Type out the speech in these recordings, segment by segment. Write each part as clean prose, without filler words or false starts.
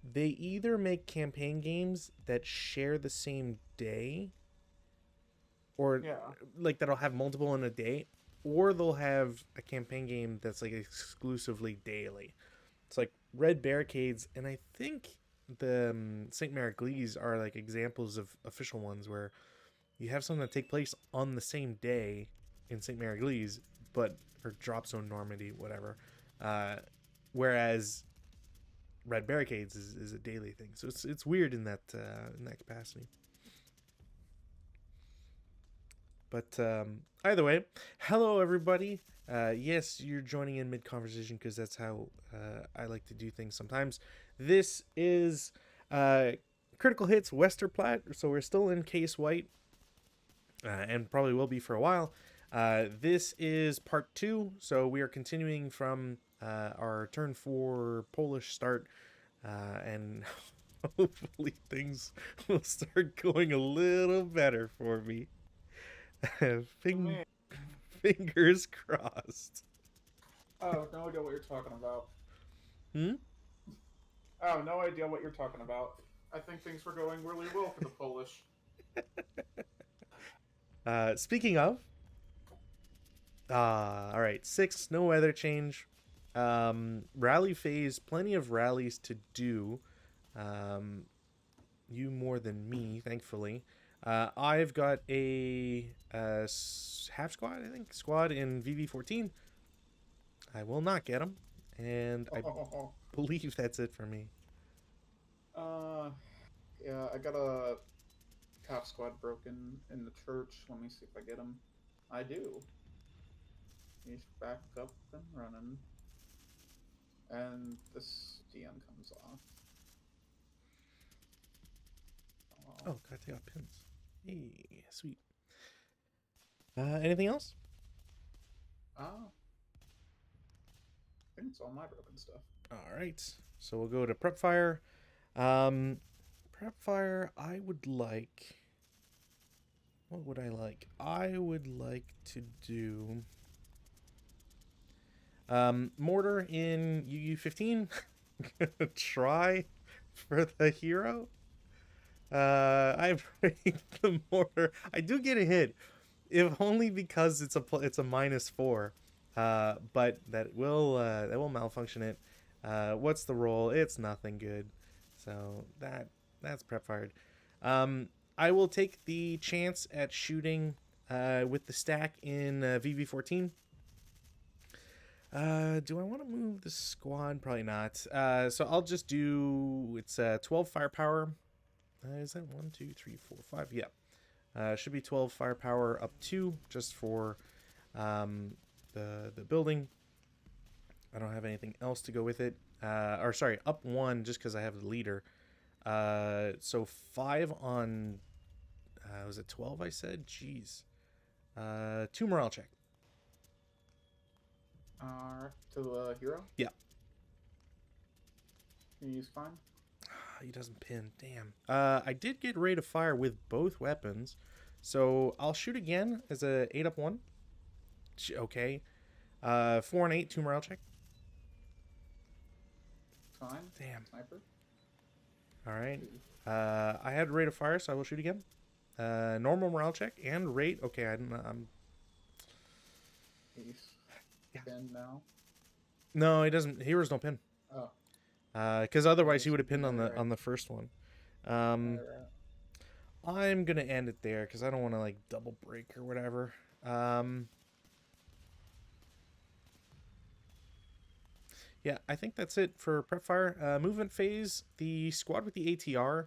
they either make campaign games that share the same day, or Yeah. like that'll have multiple in a day, or they'll have a campaign game that's like exclusively daily. It's like Red Barricades, and I think the St. Mariglees are like examples of official ones where you have something that take place on the same day in St. Mariglees, but or Drop Zone Normandy, whatever. Uh, whereas Red Barricades is a daily thing, so it's weird in that capacity. But either way, hello everybody. Yes, you're joining in mid conversation because that's how I like to do things sometimes. This is uh, Critical Hits Westerplatte, so we're still in Case White, and probably will be for a while. This is part two, so we are continuing from our turn four Polish start, and hopefully things will start going a little better for me. To me, Fingers crossed. I have no idea what you're talking about. Hmm? I have no idea what you're talking about. I think things were going really well for the Polish. Speaking of, all right, six, no weather change. Rally phase, plenty of rallies to do. Um, you more than me, thankfully. I've got a half squad, I think, squad in VV14. I will not get them, and I Oh, believe that's it for me. uh, yeah, I got a half squad broken in the church. Let me see if I get him. I do. He's back up and running, and this DM comes off. Oh, Oh, God, they got pins. Hey, sweet. Anything else? I think it's all my broken stuff. All right. So we'll go to prep fire. Um, prep fire. I would like. What would I like? I would like to do mortar in UU15. Try for the hero. I break the mortar. I do get a hit, if only because it's a -4. But that will malfunction it. What's the roll? It's nothing good. So that's prep fired. I will take the chance at shooting with the stack in VV14. Do I want to move the squad? Probably not. So I'll just do it's 12 firepower. Is that 1, 2, 3, 4, 5? Yeah. Should be 12 firepower up 2 just for the building. I don't have anything else to go with it. Or sorry, up 1 just because I have the leader. So 5 on. Was it 12? I said. Jeez. 2 morale check. To the hero. Yeah. He's fine. He doesn't pin. Damn. I did get rate of fire with both weapons, so I'll shoot again as a 8 up 1. Okay. 4 and 8, 2 morale check. Fine. Damn. Sniper. All right. I had rate of fire, so I will shoot again. Normal morale check and rate. Okay, I'm He's yeah. pinned now. No, he doesn't. Heroes don't pin. Oh, Because otherwise he would have pinned on right. the first one. Right, Um, right. I'm gonna end it there because I don't want to like double break or whatever. Yeah, I think that's it for prep fire. Movement phase. The squad with the ATR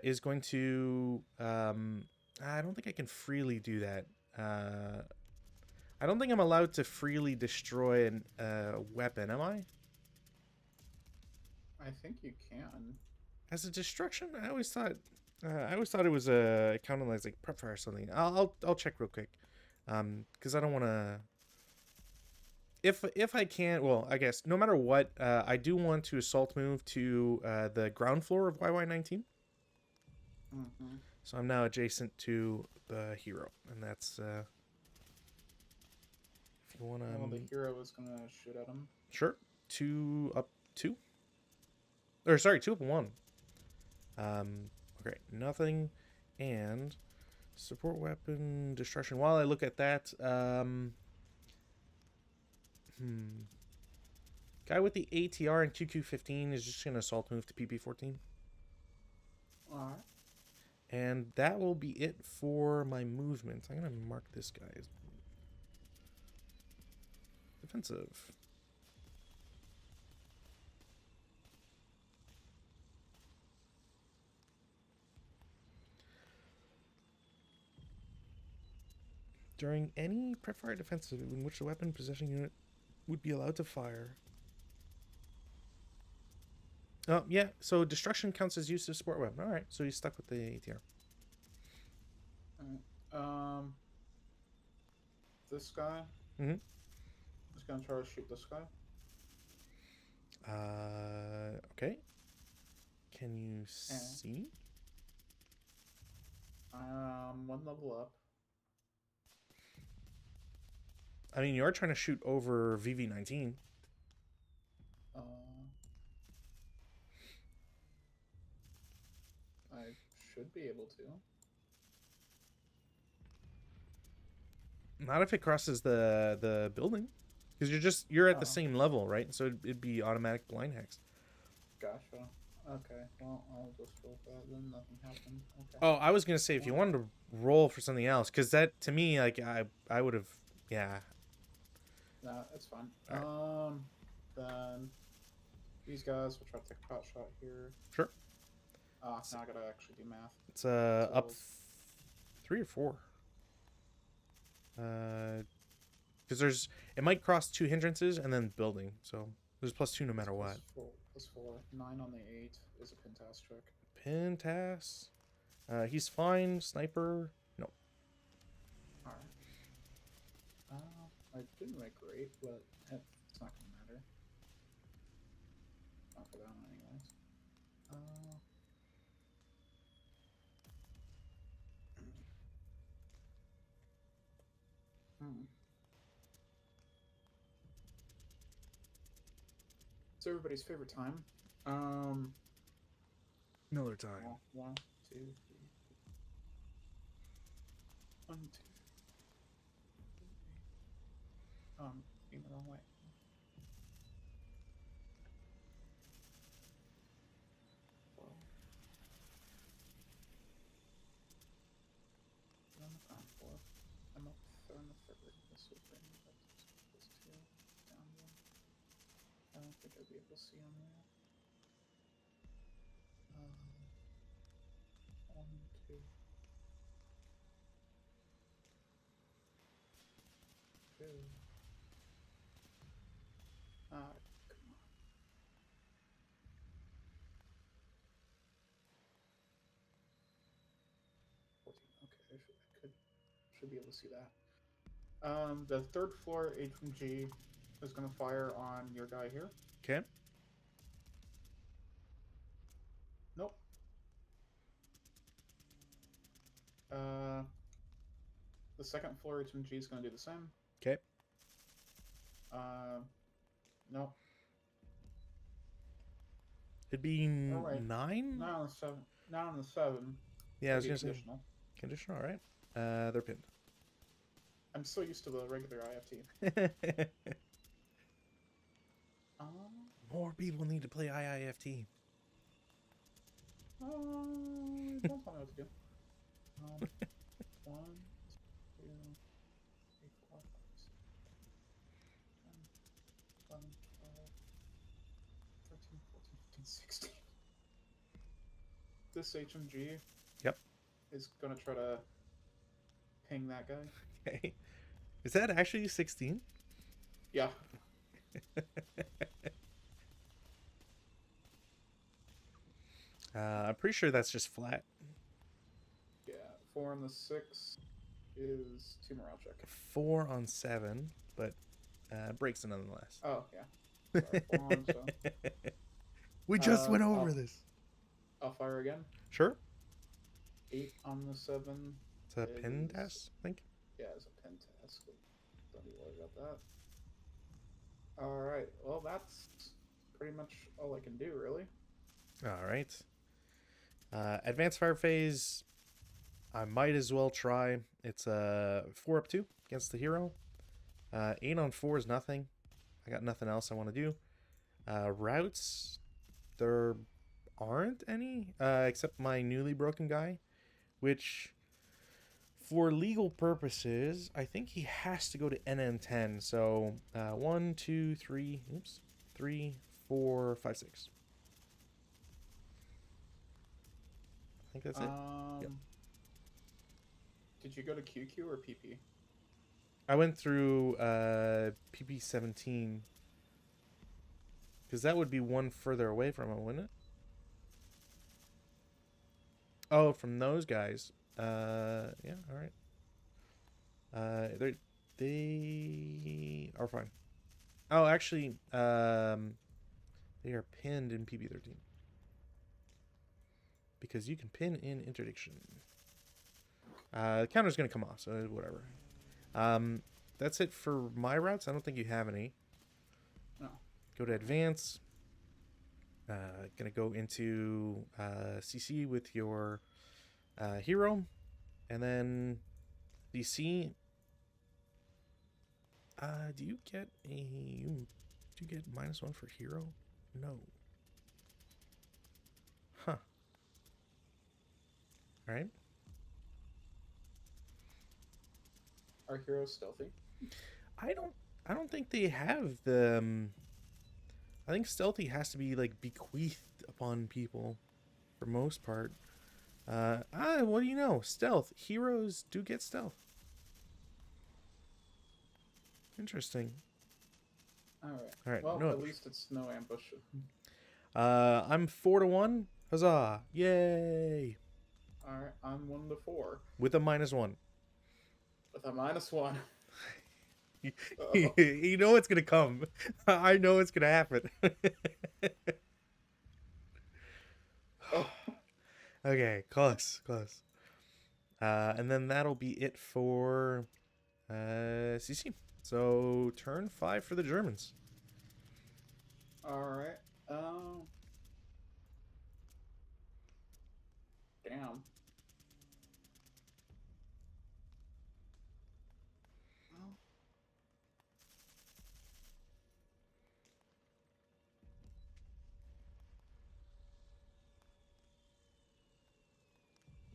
is going to. I don't think I can freely do that. I don't think I'm allowed to freely destroy a weapon, am I? I think you can. As a destruction? I always thought it was a counted as like prep fire or something. I'll check real quick, because I don't want to. If I can, well, I guess no matter what, I do want to assault move to the ground floor of YY19. Mm-hmm. So I'm now adjacent to the hero, and that's if you want Well, the to. hero is gonna shoot at him. Sure, 2 up 2. Or sorry, 2 of 1. Okay, nothing, and support weapon destruction. While I look at that, guy with the ATR and QQ15 is just gonna assault move to PP14, Alright. and that will be it for my movement. I'm gonna mark this guy as defensive. During any prep-fire defensive in which the weapon possessing unit would be allowed to fire. Oh, yeah, so destruction counts as use of support weapon. Alright, so he's stuck with the ATR. Alright. This guy. Mm-hmm. Just gonna try to shoot this guy. Okay. Can you see? One level up. I mean, you are trying to shoot over VV19. I should be able to. Not if it crosses the building, because you're at the Oh. same level, right? So it'd be automatic blind hex. Gotcha. Okay, well, I'll just roll for that then. Nothing happened. Okay. Oh, I was gonna say if you wanted to roll for something else, because that to me, like I would have, yeah. Nah, it's fine. Right. Then these guys will try to take a pot shot here. Sure. Now I gotta actually do math. It's up 3 or 4. Because it might cross 2 hindrances and then building, so there's +2 no matter what. +4. 9 on the 8 is a pintask check. Pintask. He's fine. Sniper. No. Alright. I didn't make great, but it's not gonna matter. Not for that one anyways. It's everybody's favorite time. Miller time. 1, 2, 3. 1, 2. Being the wrong way. On the ground floor. I'm up on the third. This will bring me up to +2. Down 1. I don't think I'll be able to see on there. 1, 2. 2. Come on. 14. Okay, I should be able to see that. The third floor HMG is going to fire on your guy here. Okay. Nope. The second floor HMG is going to do the same. Okay. Nope. It'd be 9? 9 on the 7. 9 on the 7. Yeah, I was gonna say conditional. Conditional, all right. They're pinned. I'm so used to the regular IFT. More people need to play IIFT. Don't tell me what to do. 1, 2, 3, 4, 5, 6, 10, 11, 12, 13, 14, 15, 16. This HMG is going to try to ping that guy. Okay. Is that actually 16? Yeah. I'm pretty sure that's just flat. Yeah. 4 on the 6 is 2 morale check. 4 on 7, but breaks it nonetheless. Oh, yeah. Sorry, 4 on, so. We just went over this. I'll fire again. Sure. 8 on the 7. It's a pin test, I think. Yeah, it's a pin test. Don't be worried about that. Alright, well, that's pretty much all I can do, really. All right. Advanced fire phase. I might as well try. It's a 4 up 2 against the hero. 8 on 4 is nothing. I got nothing else I want to do. Routes. There aren't any except my newly broken guy, which for legal purposes, I think he has to go to NN10. So 1, 2, 3, oops, 3, 4, 5, 6. I think that's it. Yep. Did you go to QQ or PP? I went through PP17 because that would be one further away from him, wouldn't it? Oh, from those guys. Yeah, all right. They are fine. Oh, actually, they are pinned in PB13 because you can pin in interdiction. The counter's gonna come off, so whatever. That's it for my routes. I don't think you have any. No. Go to advance. Gonna go into CC with your hero, and then DC. Do you get -1 for hero? No. Huh. All right. Are heroes stealthy? I don't think they have the. I think stealthy has to be like bequeathed upon people, for most part. What do you know? Stealth. Heroes do get stealth. Interesting. All right. All right. Well, No. at least it's no ambush. I'm 4-1. Huzzah! Yay! All right. I'm 1-4 With a -1. with a -1. You know it's gonna come. I know it's gonna happen. Oh. Okay, close. And then that'll be it for CC. So turn 5 for the Germans. All right. Damn.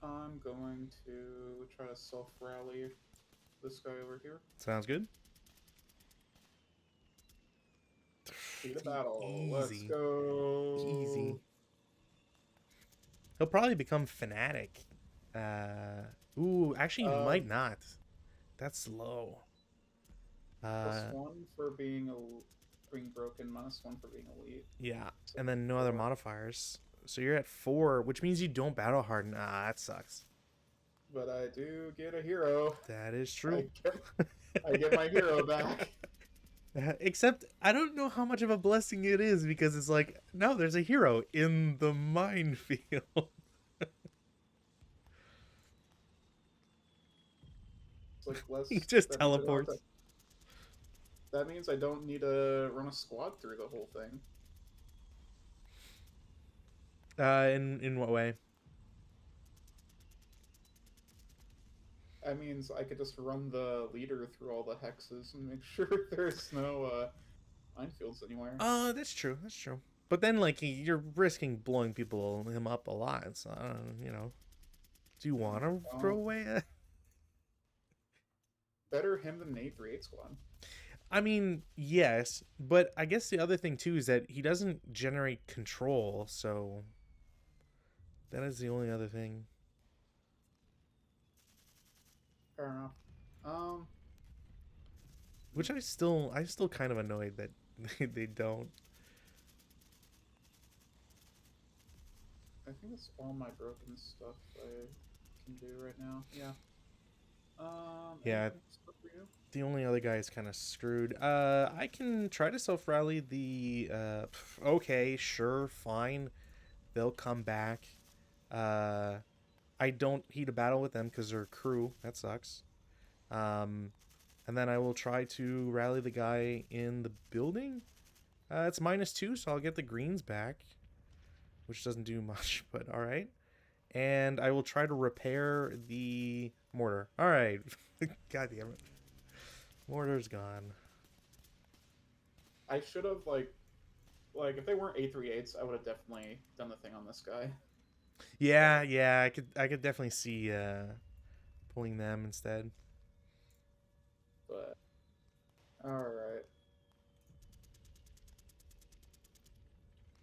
I'm going to try to self-rally this guy over here. Sounds good. Speed of battle. Easy. Let's go. Easy. He'll probably become fanatic. Actually, he might not. That's low. +1 for being broken, -1 for being elite. Yeah, so and then no other modifiers. So you're at 4, which means you don't battle harden. That sucks. But I do get a hero. That is true. I get my hero back. Except I don't know how much of a blessing it is because it's like, no, there's a hero in the minefield. It's like less. He just teleports. That means I don't need to run a squad through the whole thing. In what way? That means I could just run the leader through all the hexes and make sure there's no minefields anywhere. That's true. That's true. But then, like, you're risking blowing him up a lot. So, you know, do you want to throw away? Better him than Nate 3-8 squad. I mean, yes, but I guess the other thing too is that he doesn't generate control, so that is the only other thing. Fair enough. Which I'm still kind of annoyed that they don't. I think that's all my broken stuff I can do right now. Yeah. Yeah. The only other guy is kind of screwed. I can try to self-rally the. Okay, sure, fine. They'll come back. I don't heat a battle with them because they're crew. That sucks. And then I will try to rally the guy in the building. It's -2, so I'll get the greens back. which doesn't do much, but all right. And I will try to repair the mortar. All right. God damn it. Mortar's gone. I should have like if they weren't A38s, I would have definitely done the thing on this guy. Yeah, But yeah, I could definitely see pulling them instead. but all right,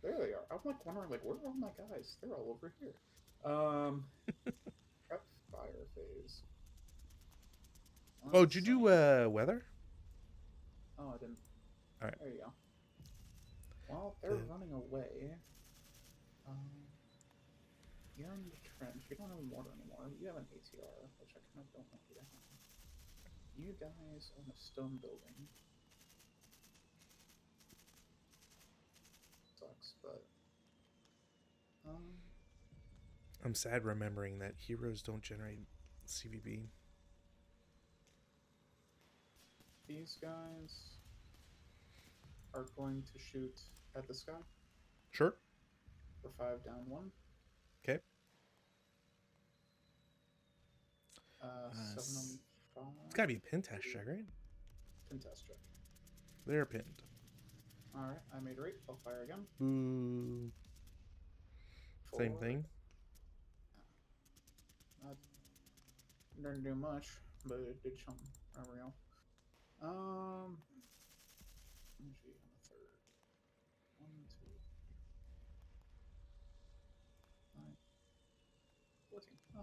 there they are. I'm like wondering like where are all my guys? They're all over here. Um, prep fire phase. Oh, did you Let's do weather? Oh, I didn't. All right. There you go. Well, they're The running away. Um, you're in the trench. You don't have a mortar anymore. You have an ATR, which I kind of don't want you to have. You guys own a stone building. Sucks, but um, I'm sad remembering that heroes don't generate CVB. these guys are going to shoot at the sky Sure. for 5 down 1. Okay. 7 on It's got to 5. be a pin test check, right? Pin test check. They're pinned. All right, I made rate. I'll fire again. Boo. Same 4. thing. Didn't do much, but it did something. Real. Energy on the third. 1, 2, 9, 14. Oh,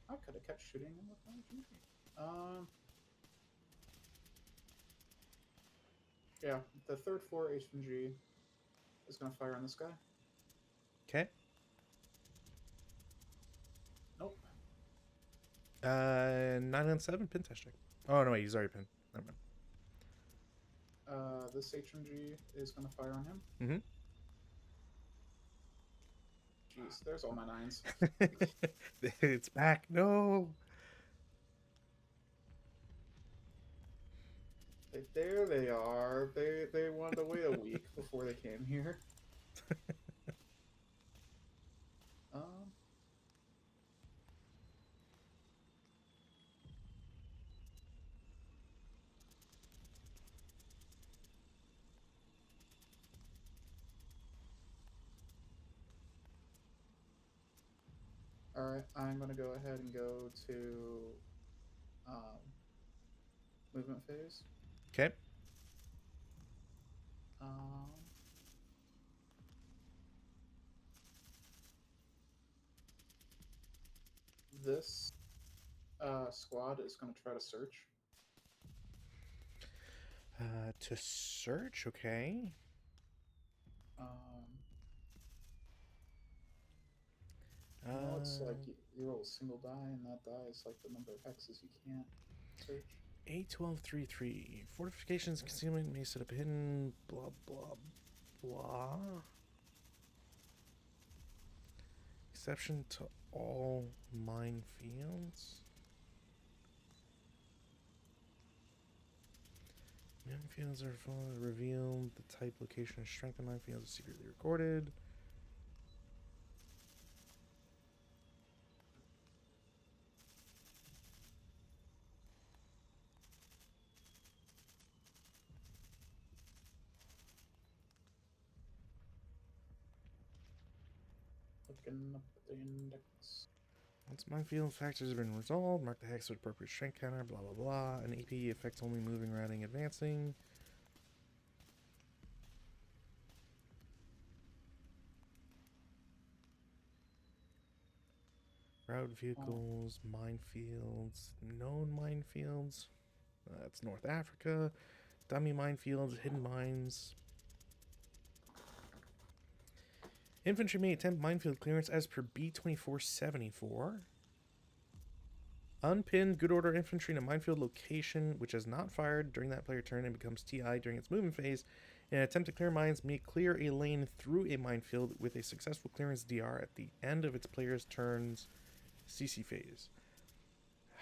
I could have kept shooting them with my energy. Yeah, the third floor HMG is gonna fire on this guy. Okay. Nope. 9 on 7 pin test check. Oh no, wait, he's already pinned. Never mind. This HMG is gonna fire on him. Mm-hmm. Jeez, there's all my 9s. It's back. No. There they are. They wanted to wait a week before they came here. Um. All right, I'm gonna go ahead and go to um, movement phase. Okay. Um, this squad is going to try to search. To search. Okay. Um, it's like you roll a single die, and that die is like the number of hexes you can't search. 8-12-3-3. Fortifications concealment may set up hidden. Blah blah blah. Exception to all minefields. Minefields are fully revealed. The type, location, and strength of minefields is secretly recorded. Looking up the index. Once minefield factors have been resolved, mark the hex with appropriate strength counter, blah blah blah. An AP affects only moving, routing, advancing. Route vehicles, minefields, known minefields. That's North Africa. Dummy minefields, hidden mines. Infantry may attempt minefield clearance as per B2474. Unpin good order infantry in a minefield location which has not fired during that player turn and becomes TI during its movement phase. In an attempt to clear mines, may clear a lane through a minefield with a successful clearance DR at the end of its player's turn's CC phase.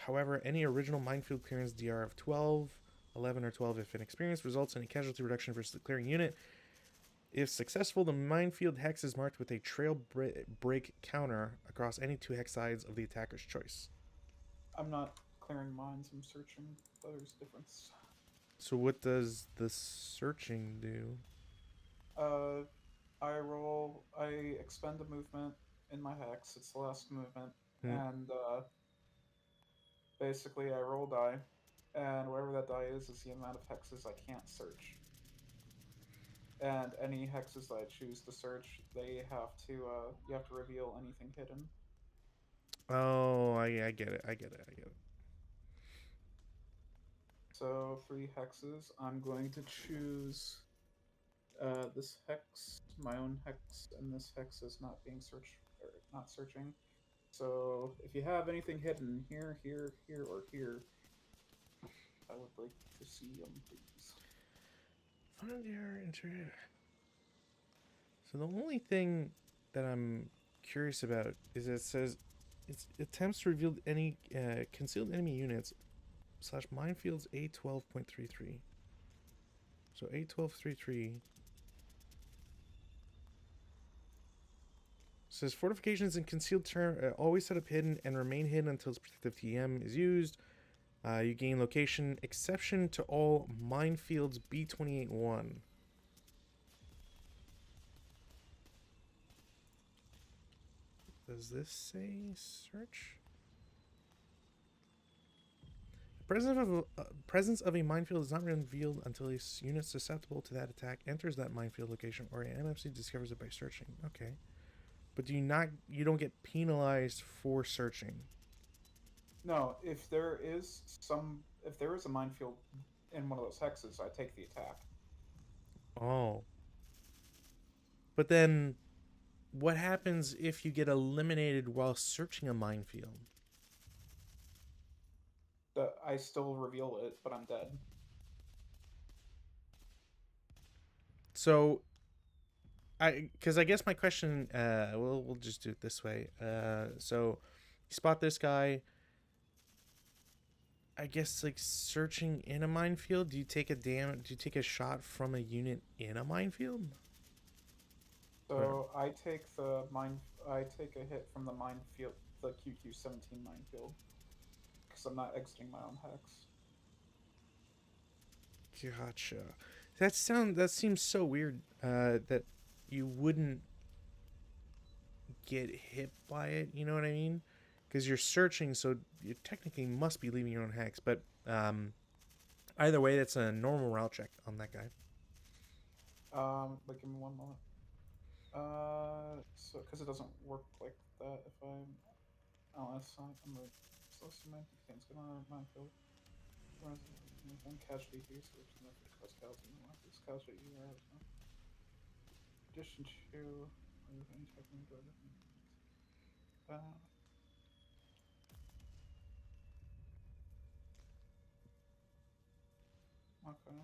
However, any original minefield clearance DR of 12, 11, or 12 if inexperienced results in a casualty reduction versus the clearing unit. If successful, the minefield hex is marked with a trail break counter across any 2 hex sides of the attacker's choice. I'm not clearing mines. I'm searching. There's a difference. So what does the searching do? Uh, I expend a movement in my hex. It's the last movement, Hmm. and basically I roll die, and whatever that die is the amount of hexes I can't search. And any hexes that I choose to search, they have to you have to reveal anything hidden. Oh, I get it. I get it. I get it. So 3 hexes. I'm going to choose this hex, my own hex, and this hex is not being searched or not searching. So if you have anything hidden here, here, here, or here, I would like to see them, please. Find your internet. So the only thing that I'm curious about is it says it attempts to reveal any concealed enemy units slash minefields A12.33. So A12.33 says fortifications and concealed term always set up hidden and remain hidden until its protective TM is used. You gain location exception to all minefields B28-1. Does this say search? Presence of a minefield is not revealed until a unit susceptible to that attack enters that minefield location or an MFC discovers it by searching. Okay. But you don't get penalized for searching. No, if there is a minefield in one of those hexes, I take the attack. Oh. But then what happens if you get eliminated while searching a minefield? I still reveal it, but I'm dead. So because I guess my question, we'll just do it this way. So you spot this guy. I guess like searching in a minefield. Do you take a shot from a unit in a minefield? Or So I take a hit from the minefield, the QQ-17 minefield, because I'm not exiting my own hex. gotcha. That seems so weird. That you wouldn't get hit by it. You know what I mean? Because you're searching, so you technically must be leaving your own hex. But either way, that's a normal route check on that guy. Like give me one moment. So because it doesn't work like that if I'm unless I'm a celestial man contains good on a minefield. One casualty here, so there's enough to cause casualty. No, this casualty you are. In addition to any type of drug. Okay.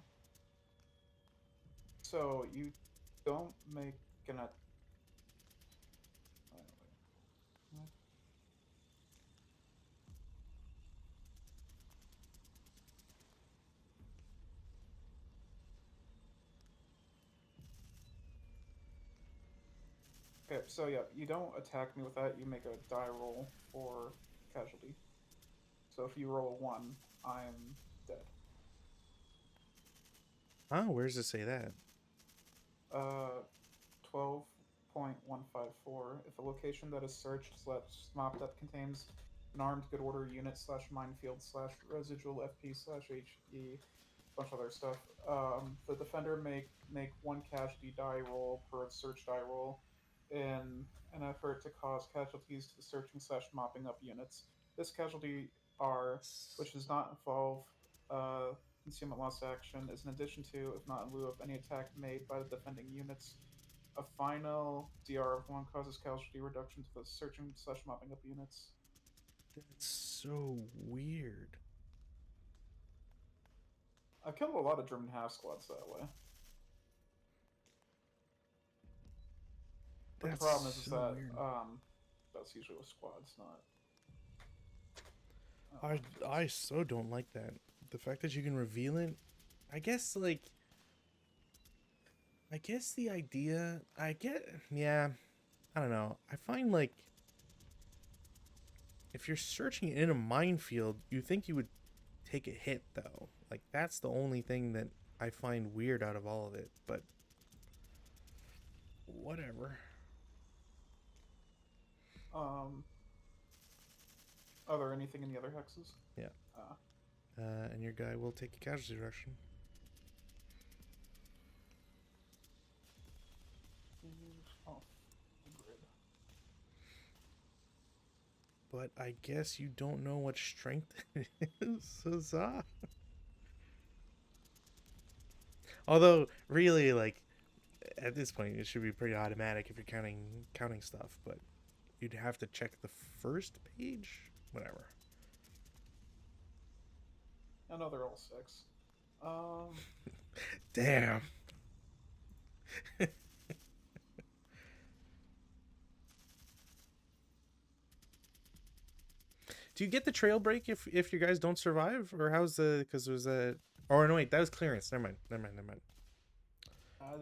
So you don't make an okay, so yeah, you don't attack me with that. You make a die roll for casualty. So if you roll a 1, I'm dead. Oh, where does it say that? Uh, 12.154. If a location that is searched slash mopped that contains an armed good order unit slash minefield slash residual FP slash HE, bunch of other stuff, the defender make 1 casualty die roll per search die roll in an effort to cause casualties to the searching slash mopping up units. This casualty R, which does not involve concealment loss action, is in addition to, if not in lieu of, any attack made by the defending units. A final DR of 1 causes casualty reduction to the searching slash mopping up units. That's so weird. I've killed a lot of German half squads that way. But the That's problem is so that weird. that's usually with squads, not I so don't like that. The fact that you can reveal it. I guess like I guess the idea I get, yeah, I don't know. I find like if you're searching in a minefield, you think you would take a hit though. Like that's the only thing that I find weird out of all of it, but whatever. Um, are there anything in the other hexes? Yeah. Uh, And your guy will take a casualty reduction. oh, grid. But I guess you don't know what strength it is, Huzzah. Although, really, like at this point, it should be pretty automatic if you're counting stuff. But you'd have to check the first page. Whatever. I know they're all 6. Um, Damn. Do you get the trail break if you guys don't survive, or how's the? Because there's a. Or no, wait, that was clearance. Never mind. Never mind. Never mind. I,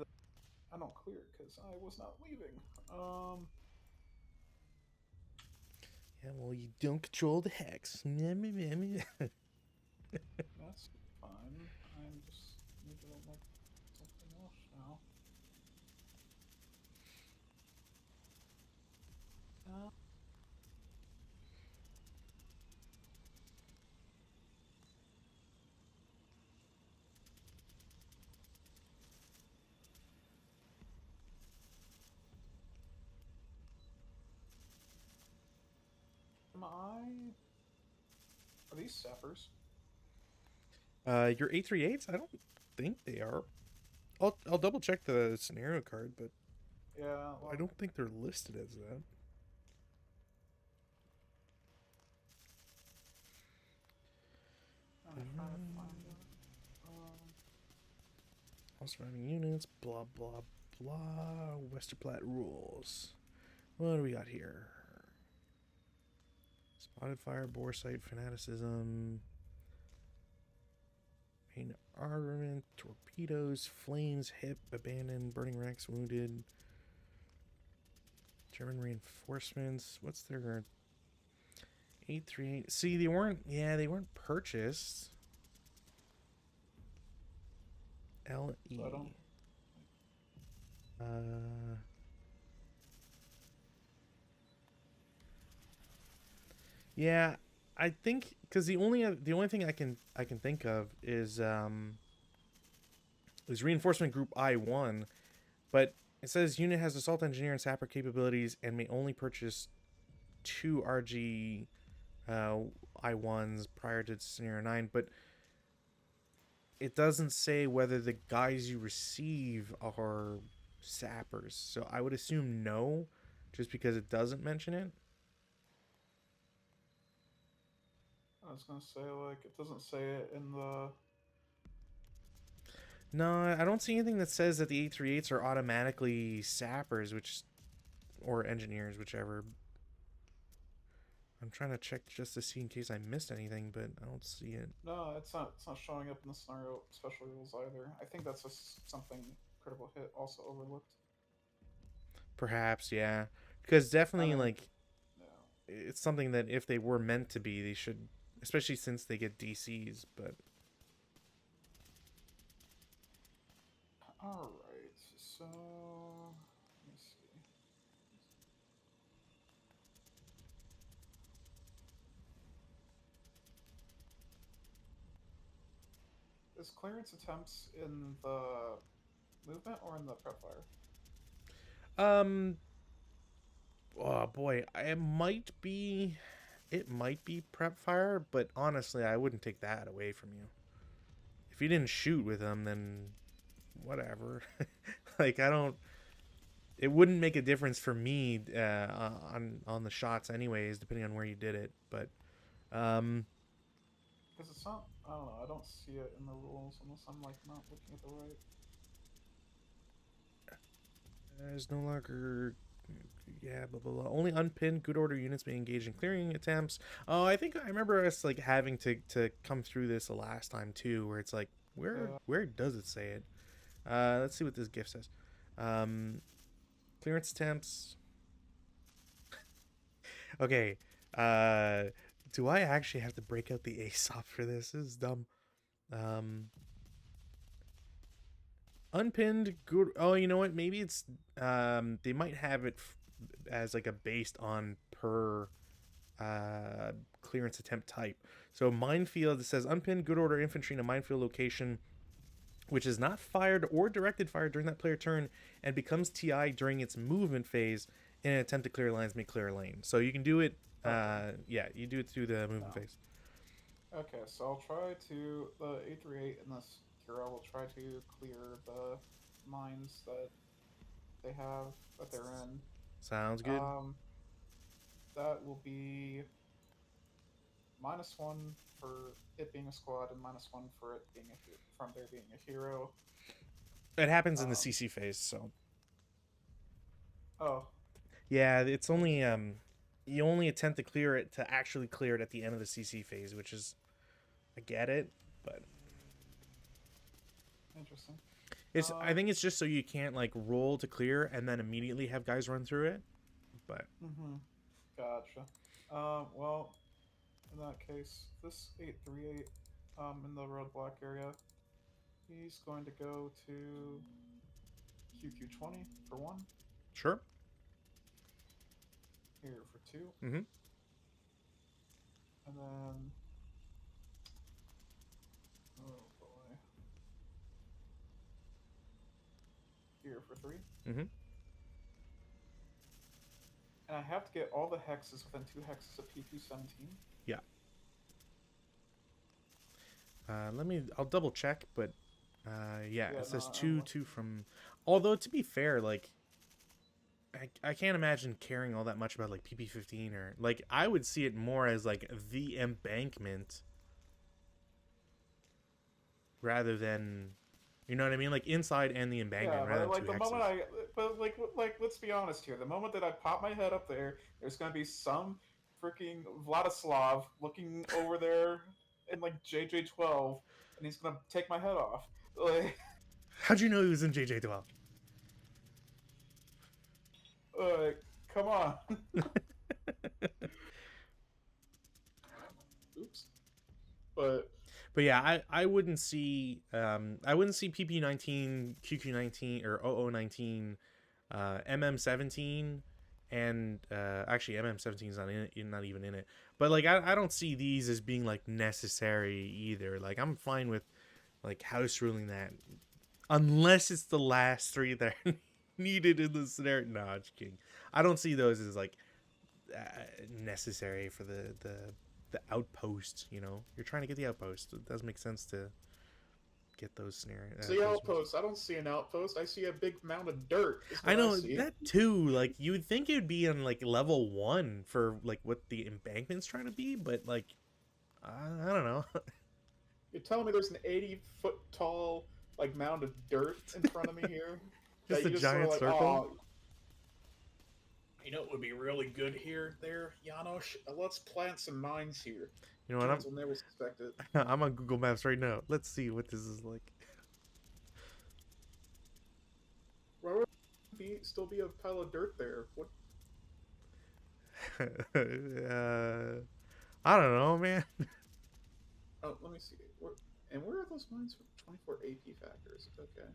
I don't clear because I was not leaving. Yeah, well, you don't control the hex. That's fine. I'm just need to like something else now. Uh, am I? Are these sappers? Your A38s? I don't think they are. I'll double check the scenario card, but Yeah. I Well, don't think they're listed as that. I'm trying to find it. All surviving units, blah blah blah. Westerplatte rules. What do we got here? Spotted fire, bore sight, fanaticism, main armament, torpedoes, flames, hip, abandoned, burning wrecks, wounded, German reinforcements. What's their 838? See, they weren't. Yeah, they weren't purchased. So I don't. LE. Uh, yeah, I think because the only thing I can think of is reinforcement group I1, but it says unit has assault engineer and sapper capabilities and may only purchase 2 RG uh, I1s prior to scenario 9, but it doesn't say whether the guys you receive are sappers. So I would assume no, just because it doesn't mention it. I was gonna say like it doesn't say it in the. No, I don't see anything that says that the 838s are automatically sappers, which or engineers, whichever. I'm trying to check just to see in case I missed anything, but I don't see it. No, it's not. It's not showing up in the scenario special rules either. I think that's just something critical hit also overlooked. Perhaps, yeah, because I definitely mean, like yeah. it's something that if they were meant to be, they should, especially since they get DCs. But All right. So let me see. Is clearance attempts in the movement or in the prep fire? um, oh boy, it might be prep fire, but honestly, I wouldn't take that away from you. If you didn't shoot with them, then whatever. Like I don't. It wouldn't make a difference for me on the shots, anyways, depending on where you did it. But um, Because it's not. I don't know. I don't see it in the rules unless I'm like not looking at the right. there's no longer. Yeah, blah blah blah. Only unpinned good order units may engage in clearing attempts. Oh, I think I remember us like having to come through this the last time too, where it's like, where Yeah. where does it say it? Let's see what this gift says. Um, clearance attempts. Okay. Uh, do I actually have to break out the ASOP for this? This is dumb. Um, unpinned. Good. Oh, you know what? Maybe it's they might have it as like a based on per uh clearance attempt type. So minefield, it says unpinned good order infantry in a minefield location which is not fired or directed fire during that player turn and becomes TI during its movement phase in an attempt to clear lines, may clear a lane. So you can do it. Okay. Yeah, you do it through the movement No. phase. Okay, so I'll try to the 838 in this hero will try to clear the mines that they have that they're in. Sounds good. Um, that will be -1 for it being a squad and -1 for it being from there being a hero. It happens in the Um, CC phase, so oh, yeah, it's only interesting, you only attempt to clear it to actually clear it at the end of the CC phase, which is I get it, but interesting. it's I think it's just so you can't like roll to clear and then immediately have guys run through it. But Mm-hmm. Gotcha. Well, in that case, this 838, in the roadblock area, he's going to go to QQ20 for 1, sure. here for 2, Mm-hmm. and then, oh boy, here for 3. Mm-hmm. And I have to get all the hexes within 2 hexes of PP17. Yeah. Let me. I'll double check, but yeah, Yeah, it says no, I'm two looking. from. Although to be fair, like I can't imagine caring all that much about like PP15 or like I would see it more as like the embankment rather than you know what I mean, like inside and the embankment Yeah, rather but than two like the moment hexes. like let's be honest here. The moment that I pop my head up there, there's gonna be some freaking Vladislav looking over there in like JJ12, and he's gonna take my head off. Like, How'd you know he was in JJ12? uh, come on. Oops. But But yeah, I wouldn't see PP19, QQ19 or OO19, MM17 and actually MM17 is not in it, not even in it. But like I don't see these as being like necessary either. Like I'm fine with like house ruling that unless it's the last three that are needed in the scenario. No, I'm just kidding. I don't see those as like uh, necessary for the outpost. You know, you're trying to get the outpost. It does make sense to get those scenarios. the Those ones. outpost, I don't see an outpost. I see a big mound of dirt. Is I what I know see. that too. Like you would think it would be on like level one for like what the embankment's trying to be, but like I don't know. You're telling me there's an 80-foot tall like mound of dirt in front of me here Just that a you just sort of giant like, circle. oh, you know, it would be really good here, there, Janosch. Let's plant some mines here. You know what? Germans will never suspect it. I'm on Google Maps right now. Let's see what this is like. Why would still be a pile of dirt there? What? I don't know, man. Oh, let me see. And where are those mines for 24 AP factors? Okay.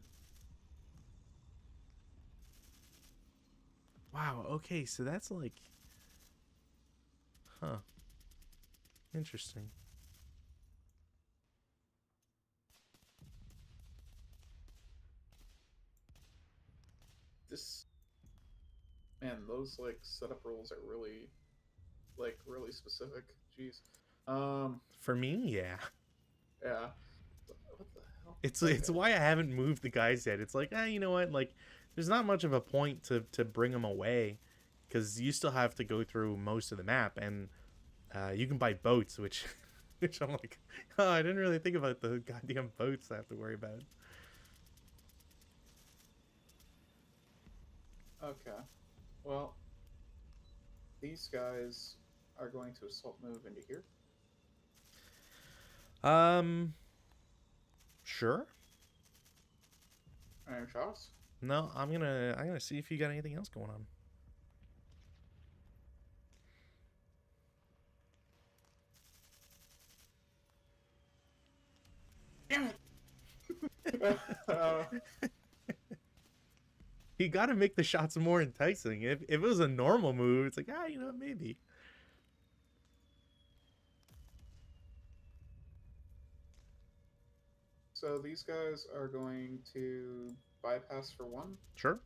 Wow. Okay, so that's like, huh? Interesting. This man, those like setup rules are really really specific. Jeez. Um. For me, yeah. Yeah. What the hell? It's Okay. why I haven't moved the guys yet. It's like, you know what? Like, there's not much of a point to bring them away, because you still have to go through most of the map, and you can buy boats, which, which I'm like, oh, I didn't really think about the goddamn boats I have to worry about. Okay. Well, these guys are going to assault move into here. Um, sure. Any shots? No, I'm gonna see if you got anything else going on. Damn it! You got to make the shots more enticing. If it was a normal move, it's like, maybe. So these guys are going to bypass for 1, Sure.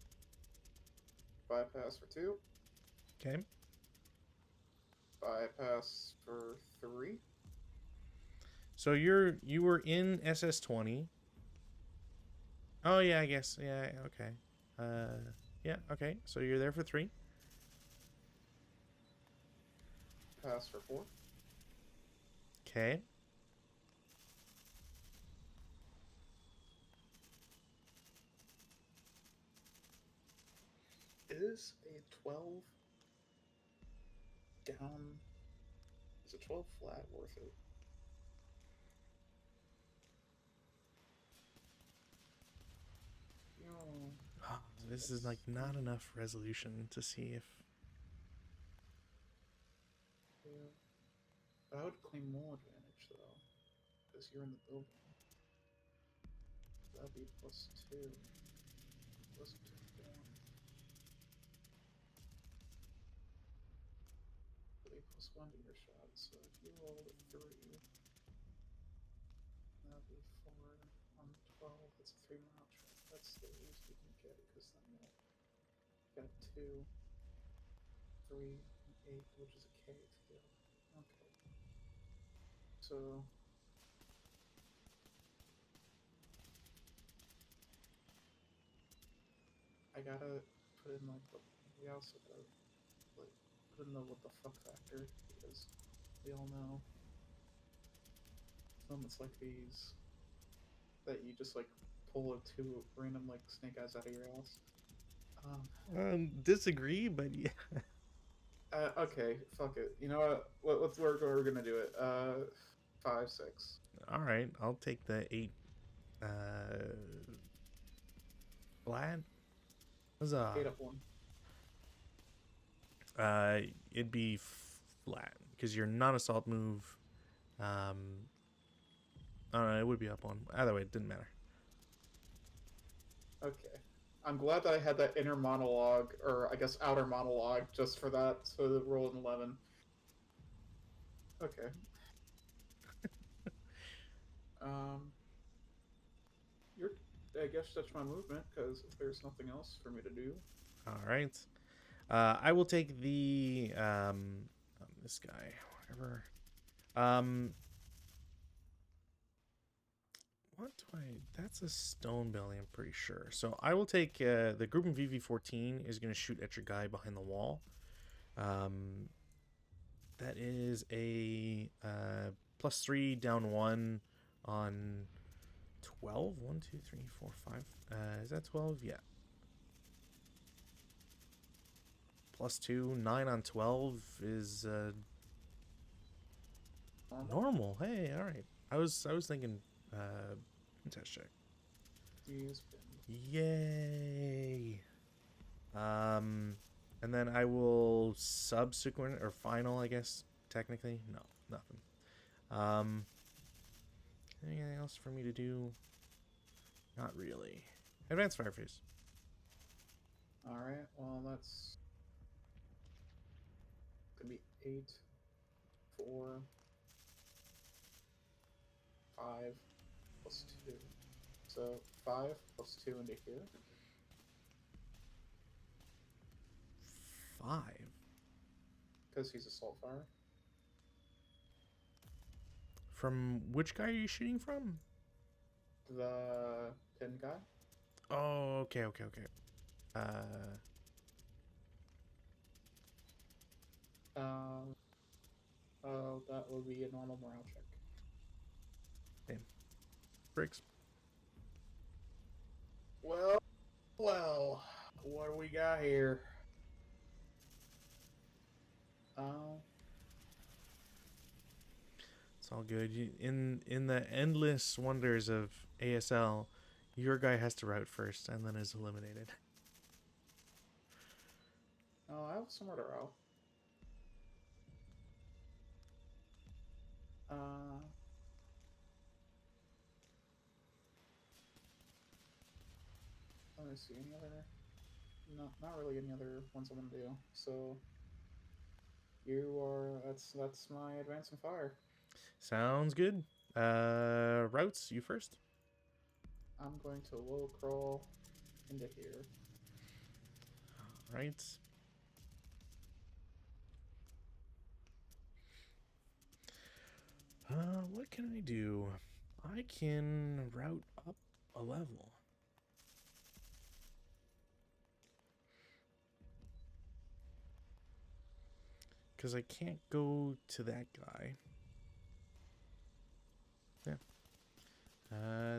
bypass for 2, Okay. bypass for 3. So you were in SS20. Oh yeah, I guess. Yeah, okay. Yeah, okay. So you're there for 3. Pass for 4. Okay. Is a 12 down? Is a 12 flat worth it? No. This is like not enough resolution to see if. Yeah. I would claim more advantage though, because you're in the building. That'd be +2. +2 down. +1 to your shot. So if you rolled a 3, that'd be 4 on 12. That's a 3-mile trip. That's the least you can get because then you'll get 2, 3, and 8, which is a K too. Okay. So I gotta put in like the. We also gotta like put in the what the fuck factor because we all know moments like these that you just like pull a 2 random like snake eyes out of your ass. Disagree, but yeah. Okay, fuck it. You know what? Let's we're gonna do it. 5, 6. All right, I'll take the 8. Flat. Huzzah. 8 up 1. It'd be flat because your non-assault move. I don't know. It would be up 1. Either way, it didn't matter. Okay. I'm glad that I had that inner monologue, or I guess outer monologue, just for that. So the roll an 11. Okay. Um. You're. I guess that's my movement because there's nothing else for me to do. All right. I will take the this guy, whatever. What do I? That's a stone building, I'm pretty sure. So I will take the group in VV14 is going to shoot at your guy behind the wall. That is a +3 down 1 on 12. 1, 2, 3, 4, 5. Is that 12? Yeah. +2, 9 on 12 is normal. Hey, all right. I was thinking test check. Yay. And then I will subsequent or final, I guess, technically. No, nothing. Anything else for me to do? Not really. Advanced fire phase. Alright, well, that's gonna be 8, 4, 5, +2. So 5 +2 into here. 5. Because he's assault fire. From which guy are you shooting from? The pin guy. Oh, okay. Oh, that would be a normal morale check. Damn. Briggs. Well, what do we got here? It's all good. In the endless wonders of ASL, Your guy has to route first and then is eliminated. Oh, I have somewhere to route. Uh, Let me see. Any other? No, not really any other ones I want to do. So you are. That's my advance and fire. Sounds good. Routes, you first. I'm going to low crawl into here. All right. What can I do? I can route up a level. Because I can't go to that guy. Yeah.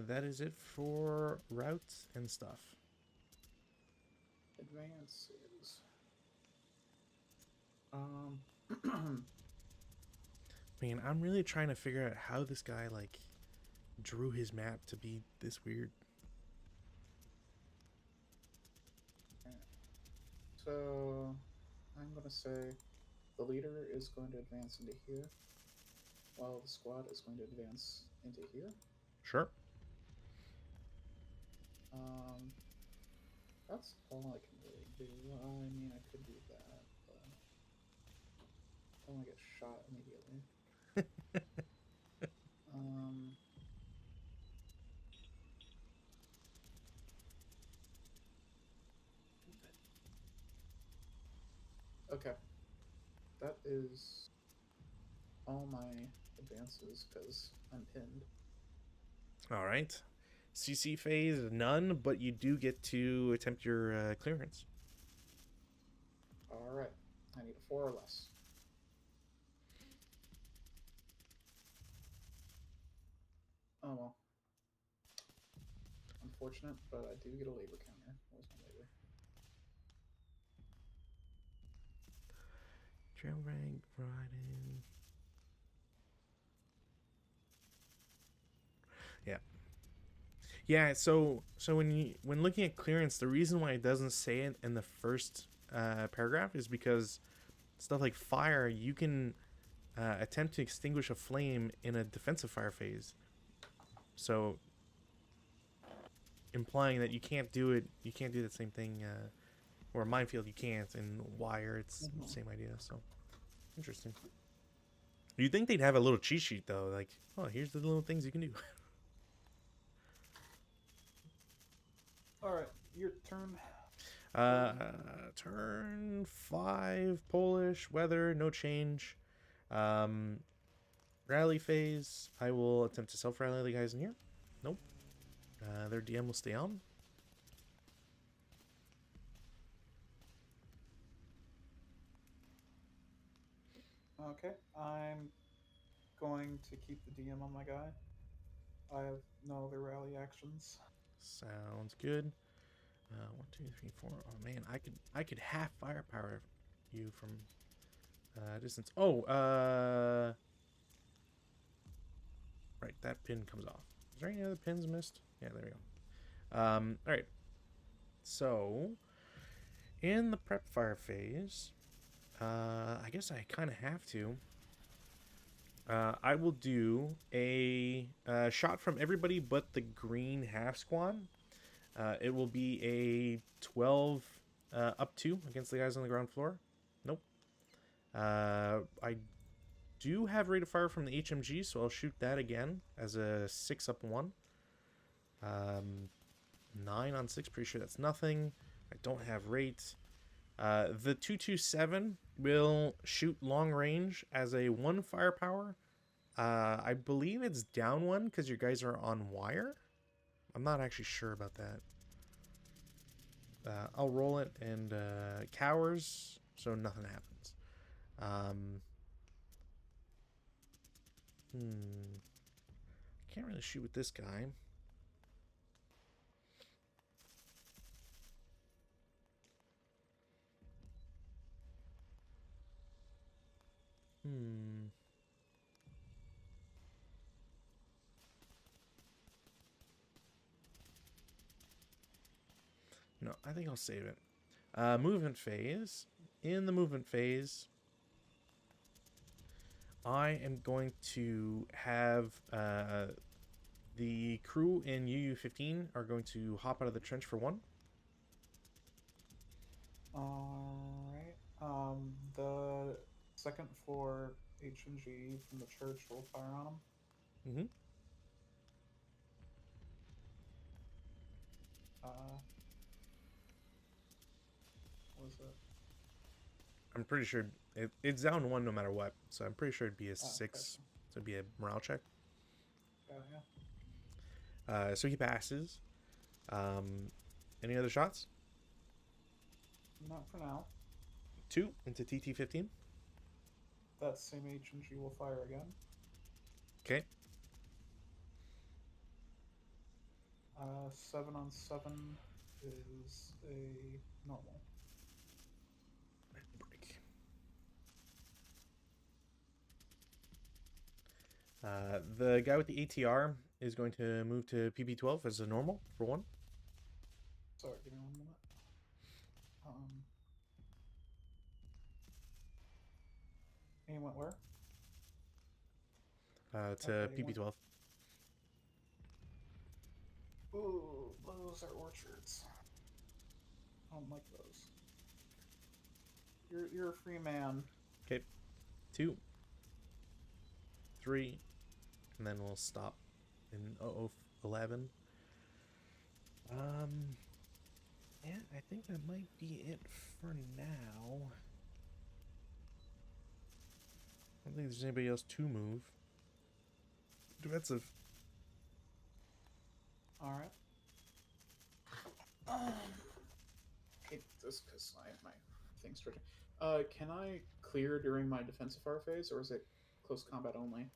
That is it for routes and stuff. Advances. Um. Man, I'm really trying to figure out how this guy, like, drew his map to be this weird. So I'm gonna say the leader is going to advance into here, while the squad is going to advance into here. Sure. Um, that's all I can really do. I mean, I could do that, but I don't want to get shot immediately. Um, okay, that is all my advances because I'm pinned. All right. CC phase, none, but you do get to attempt your clearance. All right, I need a 4 or less. Oh well. Unfortunate, but I do get a labor counter. Where's my labor? Trail rank, riding. Yeah. Yeah, so when looking at clearance, the reason why it doesn't say it in the first paragraph is because stuff like fire, you can attempt to extinguish a flame in a defensive fire phase. So implying that you can't do the same thing, or minefield you can't, and wire it's the same idea. So interesting. You'd think they'd have a little cheat sheet though, like, oh, here's the little things you can do. All right, your turn. Uh, Turn 5, Polish, weather, no change. Um, Rally phase, I will attempt to self rally the guys in here. Nope. Their DM will stay on. Okay, I'm going to keep the DM on my guy. I have no other rally actions. Sounds good. 1, 2, 3, 4. Oh man, I could half firepower you from distance. Oh, right, that pin comes off. Is there any other pins missed? Yeah, there we go. All right. So, in the prep fire phase, I guess I kind of have to. I will do a shot from everybody but the green half squad. It will be a 12 up 2 against the guys on the ground floor. Nope. I do have rate of fire from the HMG, so I'll shoot that again as a 6 up 1. 9 on 6, pretty sure that's nothing. I don't have rate. The 227 will shoot long range as a 1 firepower. I believe it's down 1 because your guys are on wire. I'm not actually sure about that. I'll roll it and cowers, so nothing happens. Can't really shoot with this guy. no, I think I'll save it. Movement phase. In the movement phase, I am going to have the crew in UU-15 are going to hop out of the trench for one. Alright. The second floor HMG from the church will fire on them. Mm-hmm. What was it? I'm pretty sure it's down one no matter what, so I'm pretty sure it'd be a Oh, 6. gotcha. So it'd be a morale check. Yeah. So he passes. Any other shots? Not for now. 2 into TT-15. That same HMG will fire again. Okay. 7 on 7 is a normal. Break. The guy with the ATR is going to move to PP-12 as a normal for 1. Sorry, give me 1 minute. And he went where? To Okay, he went. PP-12. Ooh, those are orchards. I don't like those. You're a free man. Okay. 2, 3, and then we'll stop in 0011. Yeah, I think that might be it for now. I don't think there's anybody else to move. Defensive. Alright. Hate this because my thing's stretching. Can I clear during my defensive fire phase, or is it close combat only?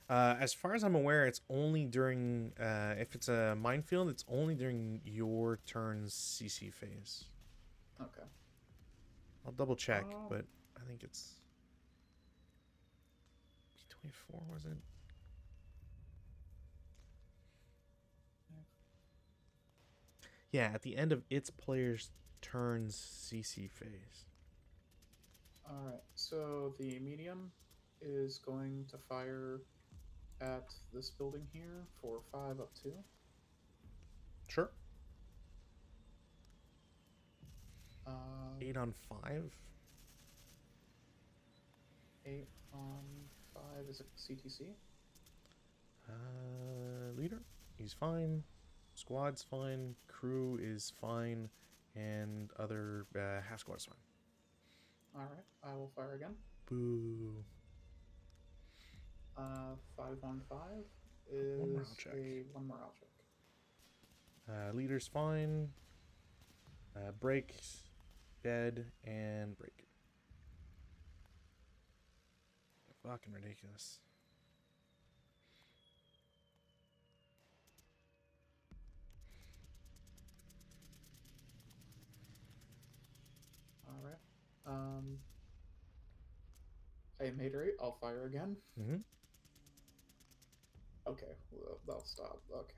As far as I'm aware, it's only during, if it's a minefield, it's only during your turn's CC phase. Okay. I'll double check, but I think it's P24, was it? Yeah, at the end of its player's turn's CC phase. Alright, so the medium is going to fire at this building here for 5 up 2. Sure. 8 8 on 5. 8 on 5 is a CTC. Leader, he's fine. Squad's fine. Crew is fine. And other half squad's fine. Alright, I will fire again. Boo. 5 on 5 is One morale check. a 1 morale check. Leader's fine. Break, dead, and break. Fucking ridiculous. Alright. I made it 8. I'll fire again. Mm-hmm. Okay, well, that'll stop. Okay.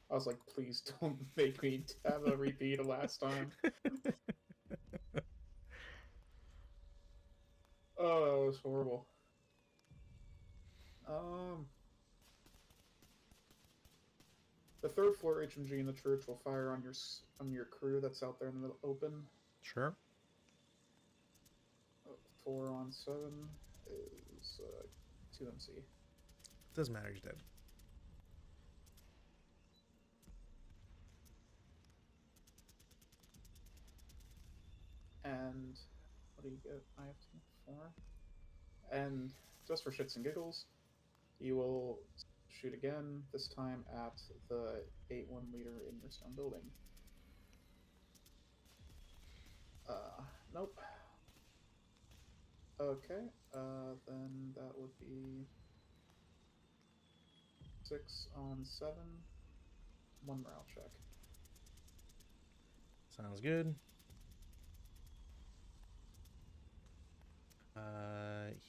I was like, please don't make me have a repeat of last time. Oh, that was horrible. The third floor HMG in the church will fire on your crew that's out there in the open. Sure. 4 on 7 is 2 MC. Doesn't matter, he's dead. And what do you get? I have 4. And just for shits and giggles, you will shoot again, this time at the 8-1 leader in your stone building. Nope. Okay, then that would be 6 on 7, 1 morale check. Sounds good.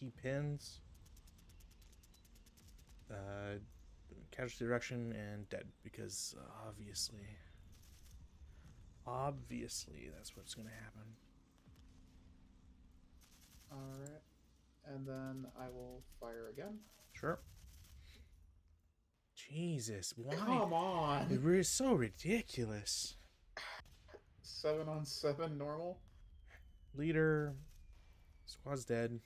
He pins. Casualty reduction and dead, because obviously. Obviously, that's what's gonna happen. Alright. And then I will fire again. Sure. Jesus, why? Come on! It was so ridiculous. 7-on-7 normal. Leader, squad's dead.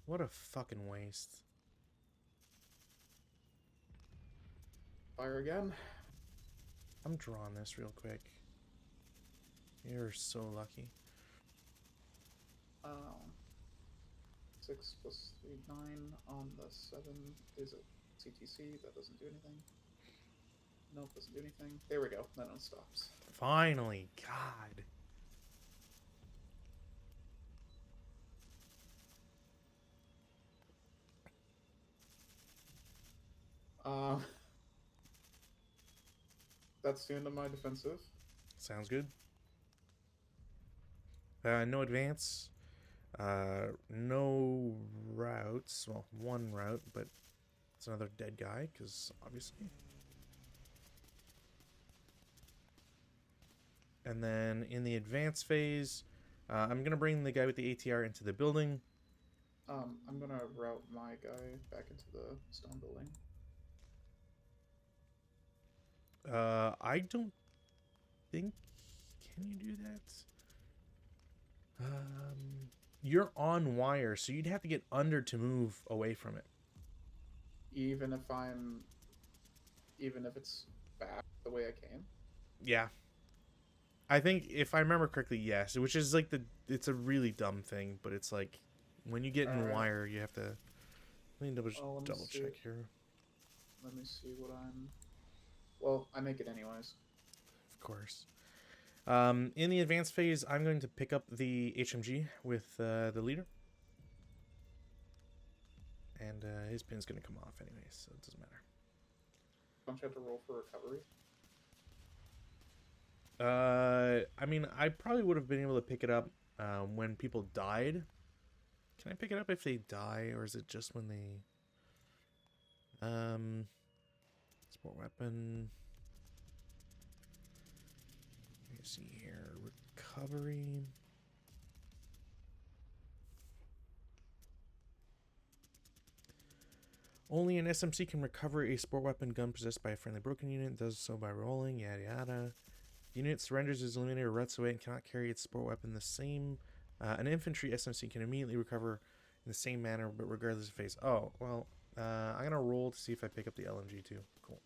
What a fucking waste. Fire again. I'm drawing this real quick. You're so lucky. 6 plus 3, 9 on the 7 is a CTC. That doesn't do anything. Nope, doesn't do anything. There we go. That one stops. Finally, God. That's the end of my defensive. Sounds good. No advance. No routes. Well, one route, but it's another dead guy, because obviously. And then in the advance phase, I'm going to bring the guy with the ATR into the building. I'm gonna route my guy back into the stone building. I don't think... Can you do that? You're on wire, so you'd have to get under to move away from it. Even if it's back the way I came. Yeah. I think, if I remember correctly, yes. Which is like it's a really dumb thing, but it's like, when you get in wire, you have to... Let me double check here. Let me see what I'm... Well, I make it anyways. Of course. In the advanced phase, I'm going to pick up the HMG with the leader. And his pin's going to come off anyway, so it doesn't matter. Don't you have to roll for recovery? I mean, I probably would have been able to pick it up when people died. Can I pick it up if they die, or is it just when they... Sport weapon... Let me see here. Recovery... Only an SMC can recover a sport weapon gun possessed by a friendly broken unit. Does so by rolling, yada yada. The unit surrenders, is eliminated, or ruts away, and cannot carry its sport weapon the same. An infantry SMC can immediately recover in the same manner, but regardless of phase. Oh, well, I'm going to roll to see if I pick up the LMG too. Cool.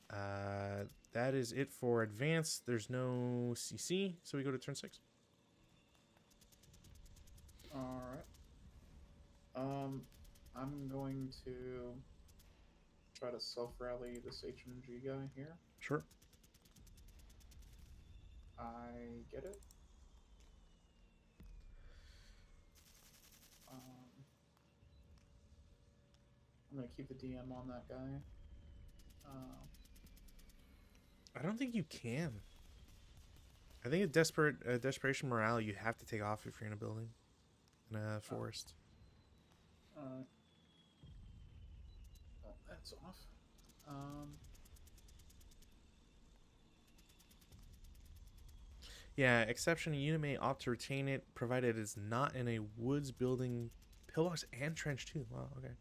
That is it for advance. There's no CC, so we go to turn 6. Alright. I'm going to try to self-rally this HMG guy here. Sure. I get it. I'm going to keep the DM on that guy. I don't think you can. I think a desperation morale, you have to take off if you're in a building. In a forest. Alright. Well, that's off. Yeah, exception, a unit may opt to retain it, provided it is not in a woods building, pillbox and trench too. Wow, okay.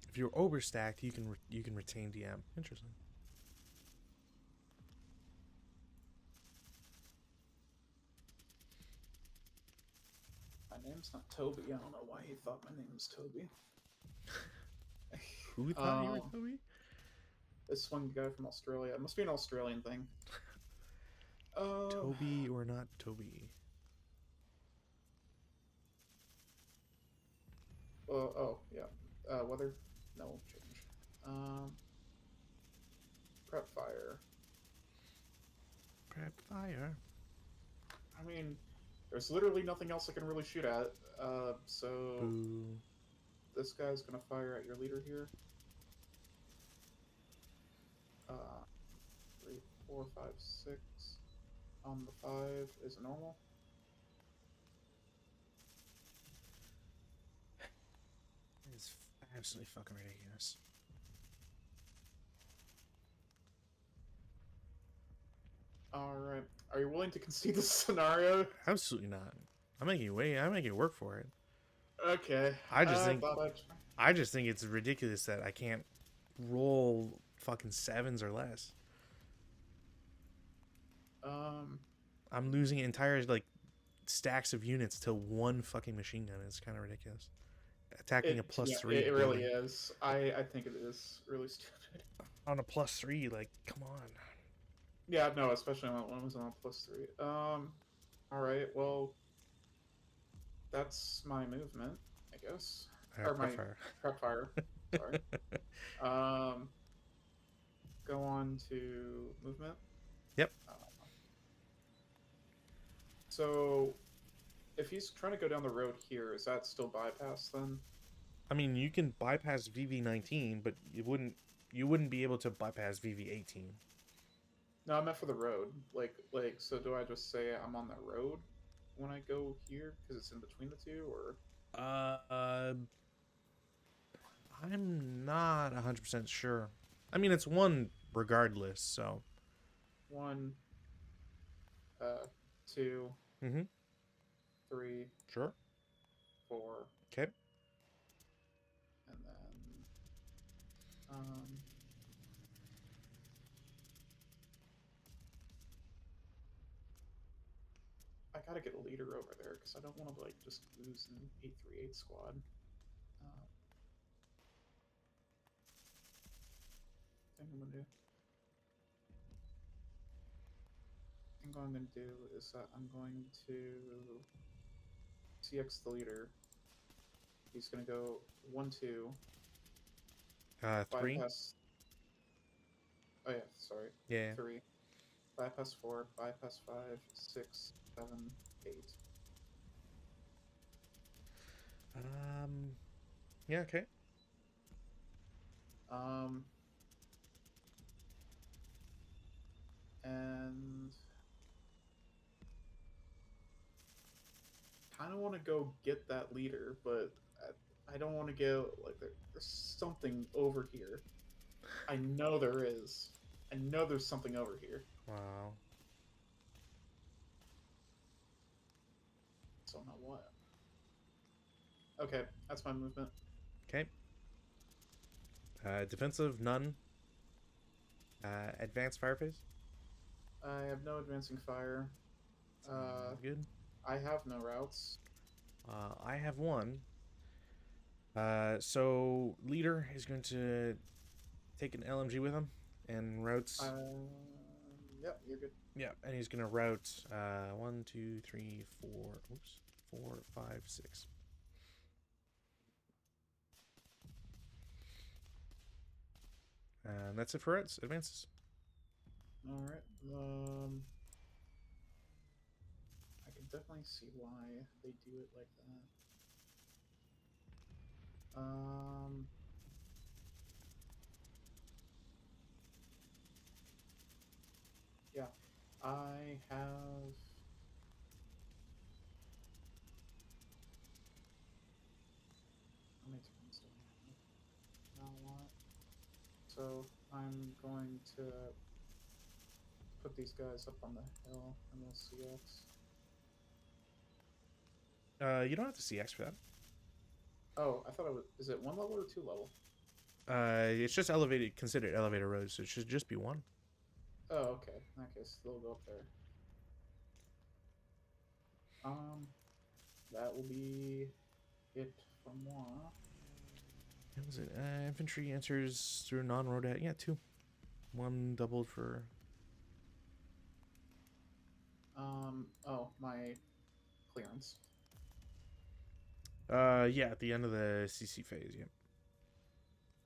If you're overstacked, you can retain DM. Interesting. My name's not Toby. I don't know why he thought my name was Toby. Who thought you were Toby? This one guy from Australia. It must be an Australian thing. Toby or not Toby? Oh, yeah. Weather? No change. Prep fire. Prep fire. I mean, there's literally nothing else I can really shoot at. So Boo. This guy's gonna fire at your leader here. 3, 4, 5, 6. On the 5 is a normal. It's absolutely fucking ridiculous. All right. Are you willing to concede this scenario? Absolutely not. I'm making you wait. I'm making you work for it. Okay. I just I think thought I'd try. I just think it's ridiculous that I can't roll fucking sevens or less. Um, I'm losing entire like stacks of units to one fucking machine gun. It's kind of ridiculous. Attacking a it plus yeah, three it really building is. I think it is really stupid. on a plus three. Like, come on. Yeah, no, especially when it was on a +3. All right. Well, that's my movement, I guess, or Prep my fire. prep fire. Sorry. Um, go on to movement. Yep. Uh, so if he's trying to go down the road here, is that still bypass then? I mean, you can bypass VV19, but you wouldn't be able to bypass VV18. No, I meant for the road. So do I just say I'm on the road when I go here because it's in between the two, or Uh, I'm not 100% sure. I mean, it's one regardless, so. one, two, Mm-hmm. three, Sure. 4, Okay. and then um, I gotta get a leader over there because I don't want to just lose an 838 squad. Thing I'm gonna do. Thing what I'm gonna do is that I'm going to CX the leader. He's gonna go 1-2 Three. bypass. Oh yeah, sorry, Yeah. 3 bypass 4 bypass 5 6 7 8. Um. Yeah. Okay. Um, and kind of want to go get that leader, but I don't want to go there's something over here. I know there is. I know there's something over here. Wow. So not what. Okay, that's my movement. Okay. Defensive, none. Advanced fire phase. I have no advancing fire. Good. I have no routes. I have one. So leader is going to take an LMG with him and routes. Yep, you're good. Yeah, and he's gonna route 1, 2, 3, 4. Oops, 4, 5, 6. And that's it for routes. Advances. All right. I can definitely see why they do it like that. Yeah, I have. How many turns do I have? Not a lot. So I'm going to put these guys up on the hill and we'll CX. You don't have to CX for that. Oh, I thought it was. Is it 1 level or 2 level? It's just elevated, considered elevator roads, so it should just be one. Oh, okay. In that case, they'll go up there. That will be it for moi. What was it? Infantry enters through non-road. Yeah, two. One doubled for. Oh, my clearance. Yeah, at the end of the CC phase. Yep.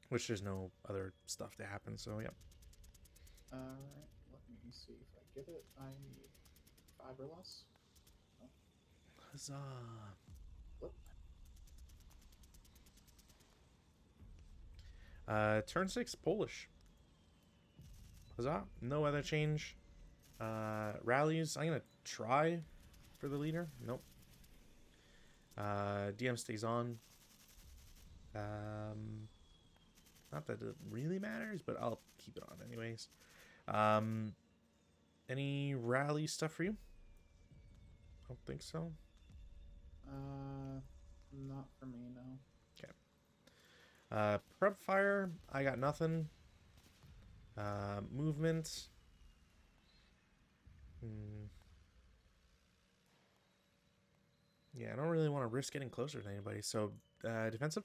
Which there's no other stuff to happen, so yep. Alright, let me see if I get it. I need 5 or less. Oh, Huzzah! flip. Turn 6, Polish. Huzzah! No other change. Rallies. I'm gonna try for the leader. Nope. DM stays on. Not that it really matters, but I'll keep it on anyways. Any rally stuff for you? I don't think so. Not for me, no. Okay. Prep fire, I got nothing. Movement. Hmm. Yeah, I don't really want to risk getting closer to anybody. So, defensive.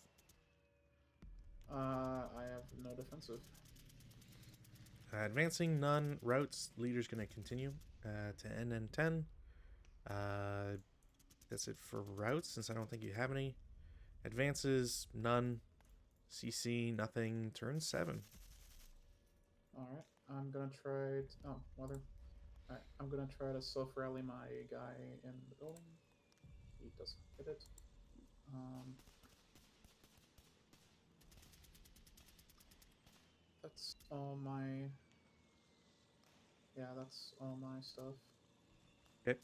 I have no defensive. Advancing, none. Routes, leader's going to continue to end in 10. Uh, that's it for routes, since I don't think you have any. Advances, none. CC, nothing. Turn 7. Alright, I'm gonna try. Oh, mother. Alright, I'm gonna try to self rally my guy in the building. He doesn't hit it. That's all my. Yeah, that's all my stuff. Okay.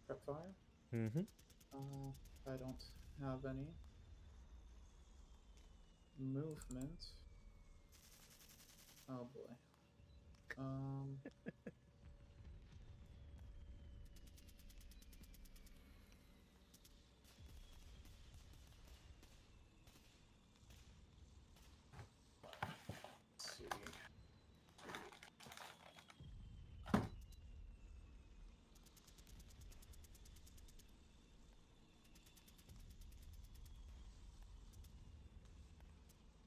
Prep fire. Mm-hmm. I don't have any movement. Oh boy. Let's see.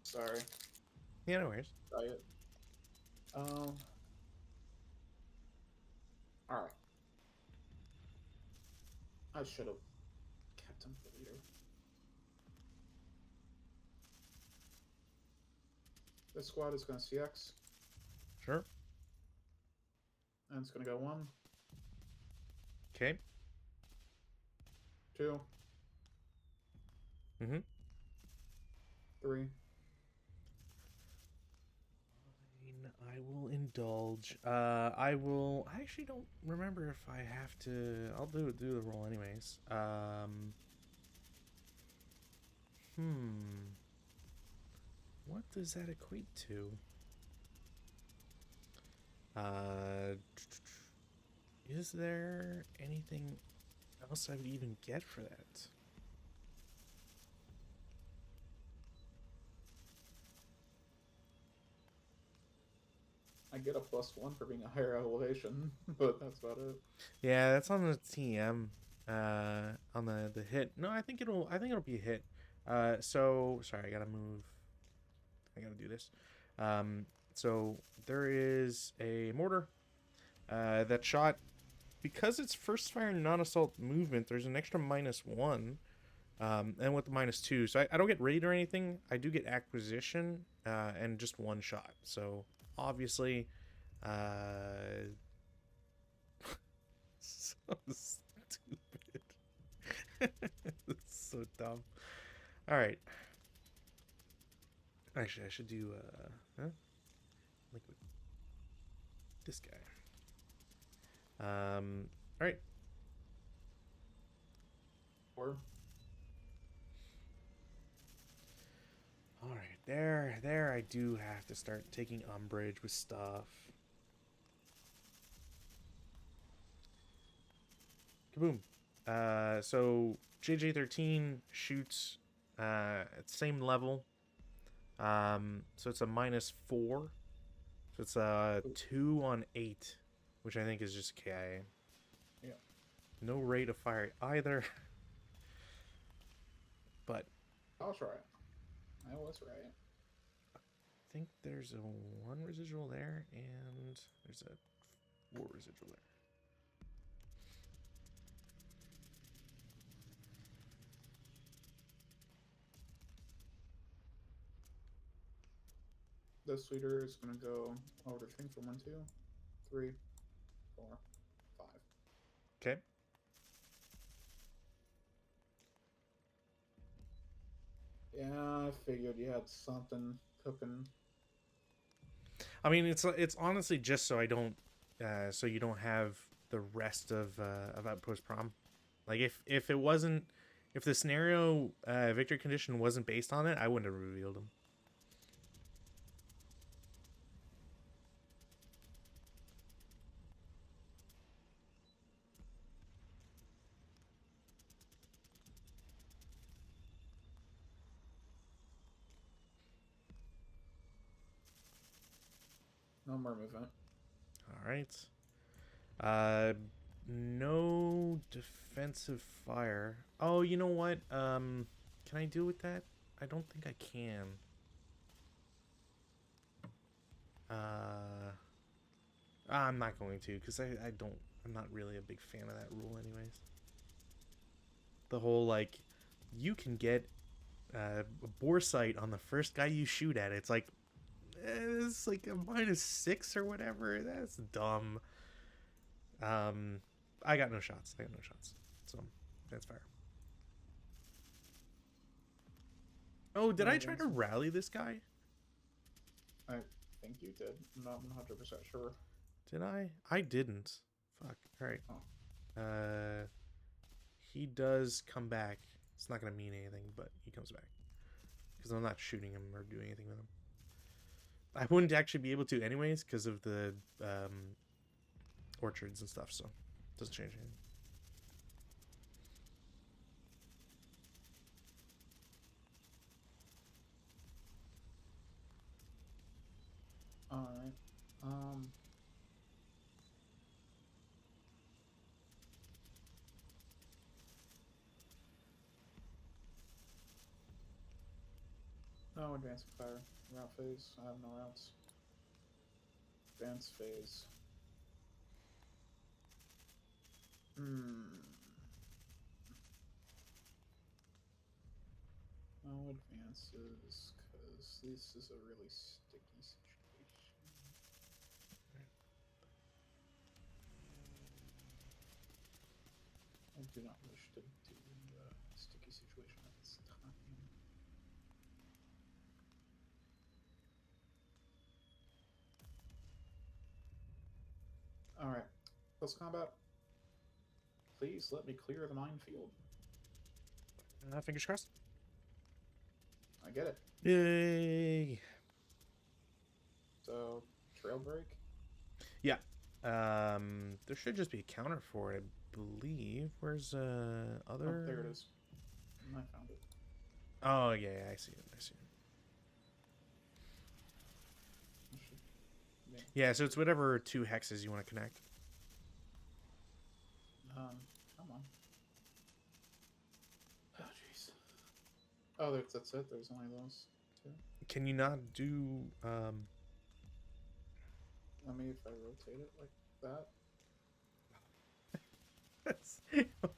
Sorry. Yeah, no worries. Diet. All right. I should have kept him for leader. This squad is going to CX, Sure. and it's going to go 1, Okay. 2, Mm-hmm. 3. I will indulge. I actually don't remember if I have to. I'll do the roll anyways. What does that equate to? Is there anything else I would even get for that? I get a +1 for being a higher elevation, but that's about it. Yeah, that's on the TM. On the hit. No, I think it'll be a hit. So sorry, I gotta move. I gotta do this. So there is a mortar. That shot, because it's first fire non-assault movement. There's an extra -1. And with the -2, so I don't get raid or anything. I do get acquisition, and just one shot. So obviously, so stupid. It's so dumb. All right. Actually, I should do liquid. This guy. All right. 4. All right. There. I do have to start taking umbrage with stuff. Kaboom. So JJ13 shoots at same level. So it's a -4. So it's a 2 on 8, which I think is just KIA. Yeah. No rate of fire either. But I was right. I was right. I think there's a 1 residual there, and there's a 4 residual there. This leader is going to go over the thing for 1, 2, 3, 4, 5. Okay. Yeah, I figured you had something cooking. I mean, it's honestly just so I don't, so you don't have the rest of Outpost Prom. Like if it wasn't, If the scenario victory condition wasn't based on it, I wouldn't have revealed him. No more movement. All right. Uh, no defensive fire. Oh, you know what? Can I deal with that? I don't think I can. I'm not going to because I don't. I'm not really a big fan of that rule, anyways. The whole like, you can get a bore sight on the first guy you shoot at. It's like, it's like a -6 or whatever. That's dumb. Um, I got no shots. I got no shots. So that's fair. Oh, did No I try to advances. rally this guy? I think you did. I'm not 100% sure. Did I? I didn't. Fuck. All right. Oh. He does come back. It's not gonna mean anything, but he comes back because I'm not shooting him or doing anything with him. I wouldn't actually be able to anyways because of the orchards and stuff. So it doesn't change anything. Alright. No advanced fire. Route phase. I have no routes. Advanced phase. No advances, because this is a really sticky situation. I do not wish to do a sticky situation at this time. Alright. Close combat. Please let me clear the minefield. Fingers crossed. I get it. Yay! So, trail break? Yeah. There should just be a counter for it, I believe. Where's other? Oh, there it is. I found it. Oh yeah, I see it. I see it. Yeah, so it's whatever 2 hexes you want to connect. Come on. Oh, jeez. Oh, that's it? There's only those 2? Can you not do Let me, if I rotate it like that.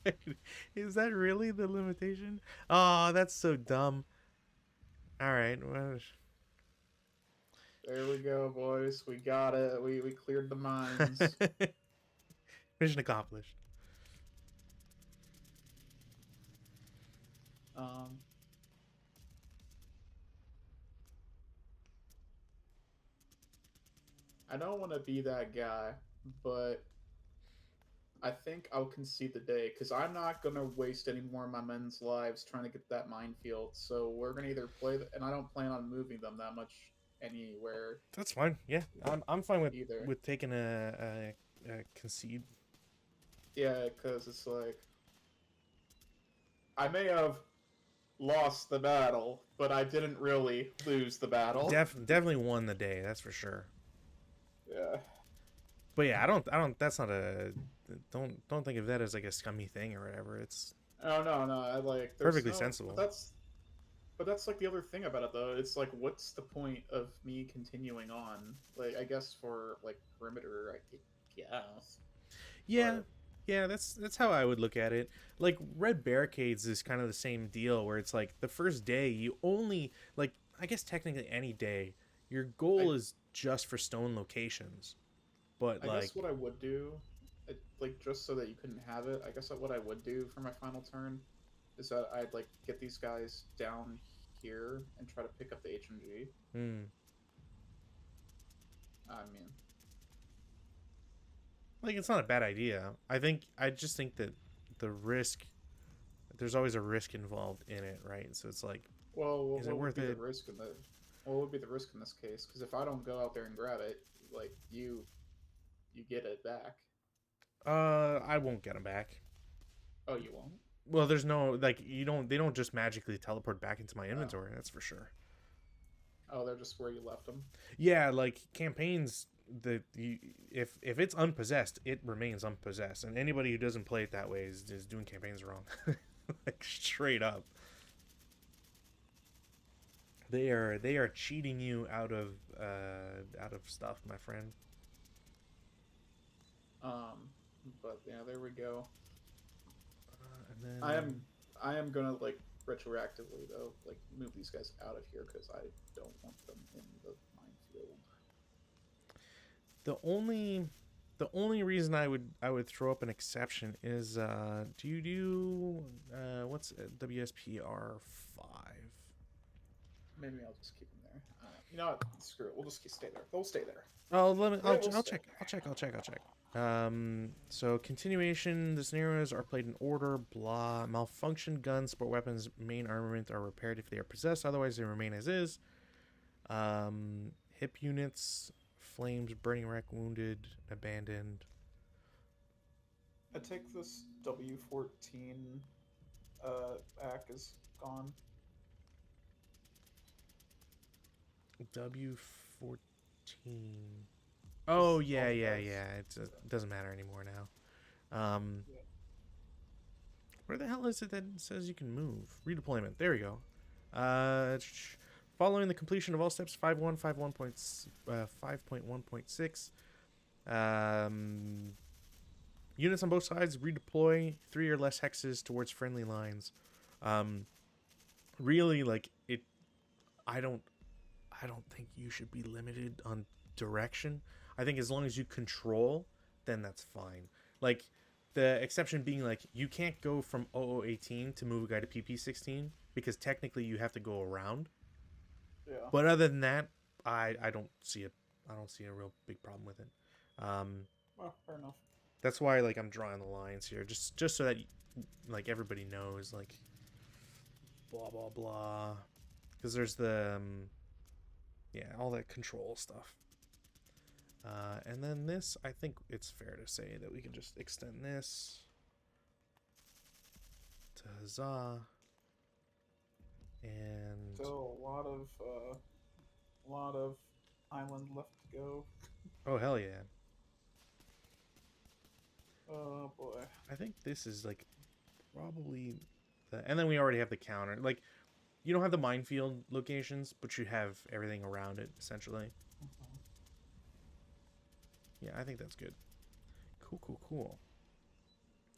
Wait, is that really the limitation? Oh, that's so dumb. All right. Well, There we go, boys. We got it. We cleared the mines. mission accomplished. um, I don't want to be that guy, but I think I'll concede the day because I'm not gonna waste any more of my men's lives trying to get that minefield. So we're gonna either play, and I don't plan on moving them that much anywhere. That's fine. Yeah, I'm fine with either. taking a concede. Yeah, because it's like I may have lost the battle, but I didn't really lose the battle. Definitely won the day. That's for sure. Yeah. But yeah, I don't. That's not a. Don't think of that as like a scummy thing or whatever. It's Oh no, I like perfectly sensible. But that's like the other thing about it though. It's like, what's the point of me continuing on? Like, I guess for like perimeter, I guess. Yeah, But yeah. That's how I would look at it. Like red barricades is kind of the same deal, where it's like the first day you only like. I guess technically any day, your goal is just for stone locations. But I like, guess what I would do, like just so that you couldn't have it, I guess what I would do for my final turn is that I'd like get these guys down here and try to pick up the HMG. I mean, like it's not a bad idea. I just think that the risk there's always a risk involved in it, right? So it's like, Well, is it what would worth be the it? risk in the? What would be the risk in this case? Because if I don't go out there and grab it, like you get it back. I won't get them back. Oh, you won't. Well, there's no like you don't they don't just magically teleport back into my Oh, inventory. That's for sure. oh, they're just where you left them. Yeah, like campaigns, if it's unpossessed, it remains unpossessed, and anybody who doesn't play it that way is doing campaigns wrong, like straight up. They are cheating you out of stuff, my friend. But yeah, there we go. And I then am I am gonna like retroactively though like move these guys out of here because I don't want them in the minefield. the only the only reason I would throw up an exception is do you do what's WSPR 5? Maybe I'll just keep them there. You know what? Screw it. We'll just stay there. They'll stay there. Oh, let me. They will I'll stay check. there. I'll check. So continuation. The scenarios are played in order. Blah. Malfunction guns, sport weapons, main armament are repaired if they are possessed. Otherwise, they remain as is. Hip units, flames, burning wreck, wounded, abandoned. I take this W14 back is gone. W14. Oh All yeah, the yeah, guys. yeah. It doesn't matter anymore now. Yeah. Where the hell is it that says you can move? Redeployment. There we go. Uh, Following the completion of all steps 5.1.6, units on both sides redeploy 3 or less hexes towards friendly lines. Um, Really, like it. I don't. I don't think you should be limited on direction. I think as long as you control, then that's fine. Like the exception being like you can't go from 0018 to move a guy to PP16 because technically you have to go around. Yeah. But other than that, I don't see a real big problem with it. Um, Well, fair enough. that's why like I'm drawing the lines here, just so that like everybody knows like blah blah blah, because there's the yeah, all that control stuff. And then this, I think it's fair to say that we can just extend this to Huzzah. And Still a lot of island left to go. oh hell yeah, Oh boy. I think this is like probably and then we already have the counter. Like you don't have the minefield locations, but you have everything around it essentially. Mhm. Yeah, I think that's good. Cool.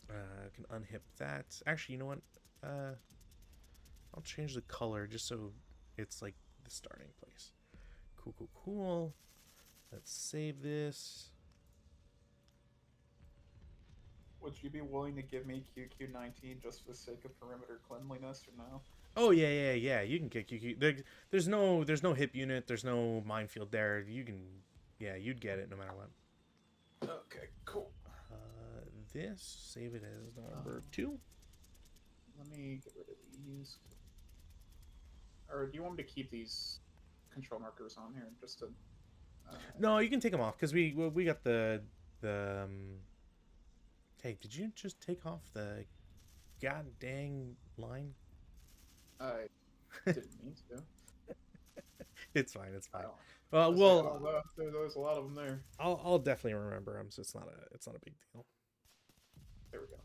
I can unhip that. Actually, you know what? I'll change the color just so it's like the starting place. Cool. Let's save this. Would you be willing to give me QQ19 just for the sake of perimeter cleanliness or no? Oh yeah. You can kick you. There's no hip unit. There's no minefield there. You can, yeah, you'd get it no matter what. Okay, cool. This save it as number 2. Let me get rid of these. Or do you want me to keep these control markers on here just to? No, you can take them off because we got the. Hey, did you just take off the god dang line? I didn't mean to. It's fine. I don't. Well, There's a lot of them there. I'll definitely remember them, so it's not a big deal. There we go.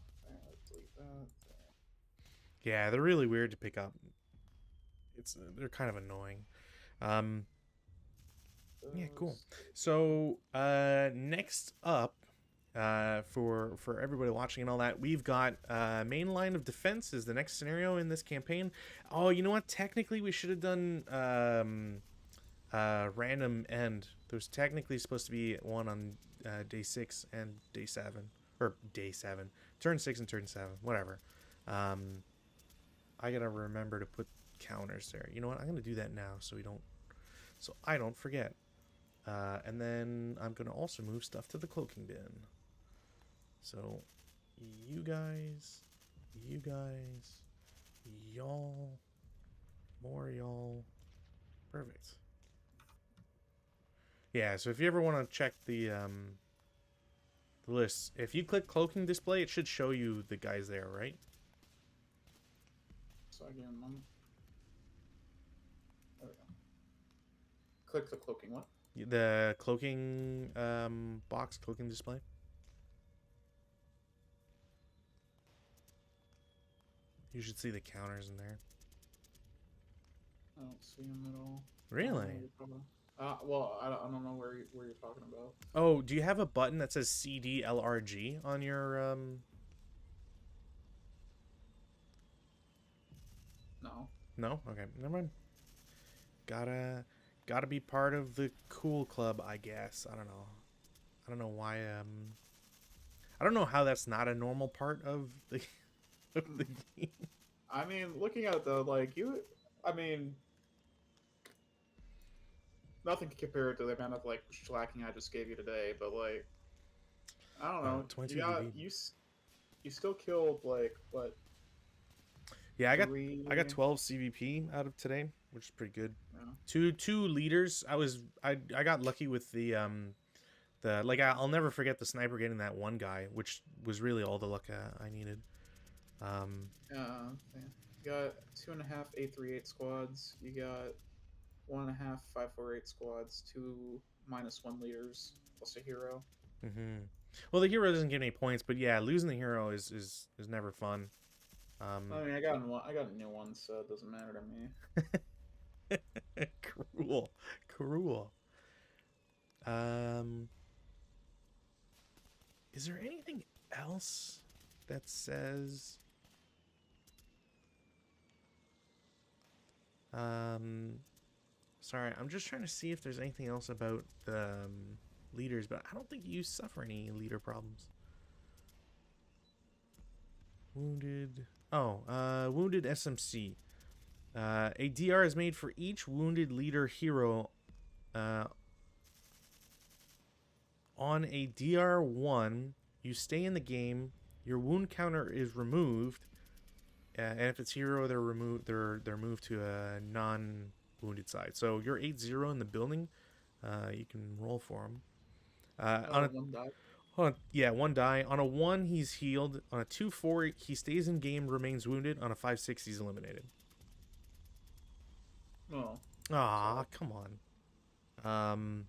Let's delete that. Yeah, they're really weird to pick up. They're kind of annoying. Yeah, cool. So next up, for everybody watching and all that, we've got main line of defense is the next scenario in this campaign. Oh, you know what? Technically, we should have done random end. There's technically supposed to be one on day 6 and day 7, or day 7, turn 6 and turn 7, whatever. I gotta remember to put counters there. You know what? I'm gonna do that now so I don't forget. And then I'm gonna also move stuff to the cloaking bin. So you guys, y'all, more y'all. Perfect. Yeah, so if you ever want to check the list, if you click cloaking display, it should show you the guys there, right? So again, there we go. Click the cloaking what? The cloaking box, cloaking display. You should see the counters in there. I don't see him at all. I don't know what Really? you're talking about. Well, I don't know where you're talking about. Oh, do you have a button that says CDLRG on your No. No? Okay, never mind. Gotta be part of the cool club, I guess. I don't know. I don't know why I don't know how that's not a normal part of the of the game. I mean, looking at it though, like I mean, nothing can compare it to the amount of like slacking I just gave you today. But like, I don't know, 22 DB. you still killed like what Yeah, I got three? 12 CVP out of today, which is pretty good. Yeah. Two leaders. I got lucky with the like I'll never forget the sniper getting that one guy, which was really all the luck I needed. Yeah. You got 2.5 838 squads. You got 1.5 548 squads. Two -1 leaders plus a hero. Mm-hmm. Well, the hero doesn't get any points, but yeah, losing the hero is never fun. I mean, I got a new one, so it doesn't matter to me. Cruel, cruel. Um, is there anything else that says? Um, sorry, I'm just trying to see if there's anything else about the leaders, but I don't think you suffer any leader problems. Wounded. Oh, wounded SMC. A DR is made for each wounded leader hero. On a DR1, you stay in the game. Your wound counter is removed, and if it's hero, they're removed. They're moved to a non-wounded side. So you're 8-0 in the building. You can roll for them. On a One died. yeah, one die. On a 1, he's healed. On a 2-4, he stays in game, remains wounded. On a 5-6, he's eliminated. Oh, Ah, so come on.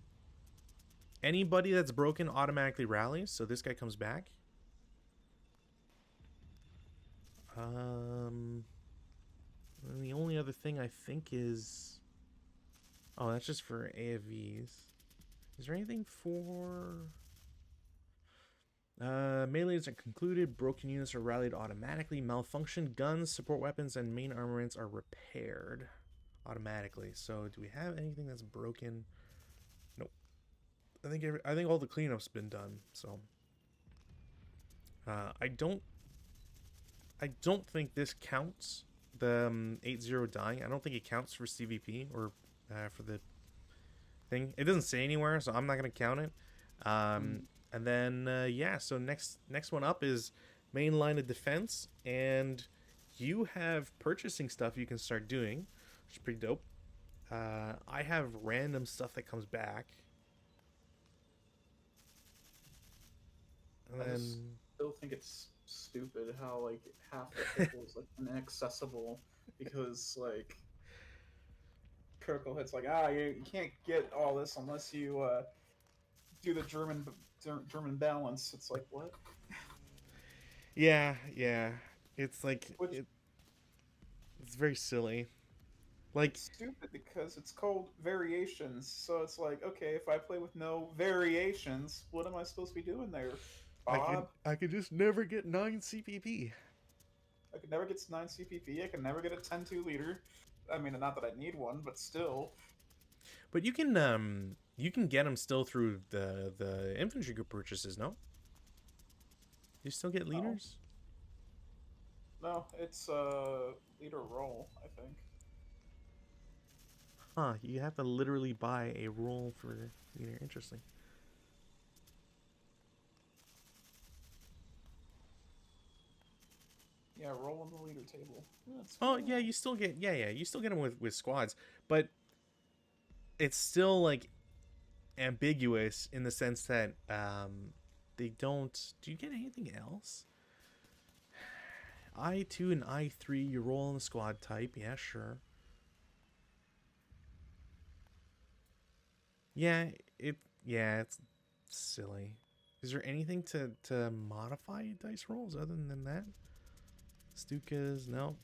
Anybody that's broken automatically rallies, so this guy comes back. And the only other thing I think is, oh, that's just for AFVs. Is there anything for melees are concluded, broken units are rallied automatically, malfunction guns, support weapons, and main armaments are repaired automatically. So do we have anything that's broken? Nope. I think all the cleanup's been done. So I don't think this counts. The 8-0 dying. I don't think it counts for CVP or for the thing. It doesn't say anywhere, so I'm not gonna count it. And then yeah, so next one up is main line of defense, and you have purchasing stuff you can start doing, which is pretty dope. I have random stuff that comes back, and I then just still think it's stupid how like half the table is like inaccessible because like critical hits like you can't get all this unless you do the German balance. It's like what? yeah, it's like Which it's very silly. Like it's stupid because it's called variations. So it's like, okay, if I play with no variations, what am I supposed to be doing there, Bob? I could just never get 9 CPP. I could never get 9 CPP. I can never get a 10-2 leader. I mean, not that I need one, but still. But you can get them still through the infantry group purchases. No, you still get No, leaders. no, it's leader roll. I think. Huh? You have to literally buy a roll for leader. Interesting. Yeah, roll on the leader table. That's Oh yeah, fine. you still get you still get them with squads, but it's still like ambiguous in the sense that they don't. Do you get anything else? I2 and I3, you roll on the squad type. Yeah, sure. Yeah, it. Yeah, it's silly. Is there anything to modify dice rolls other than that? Stukas, no.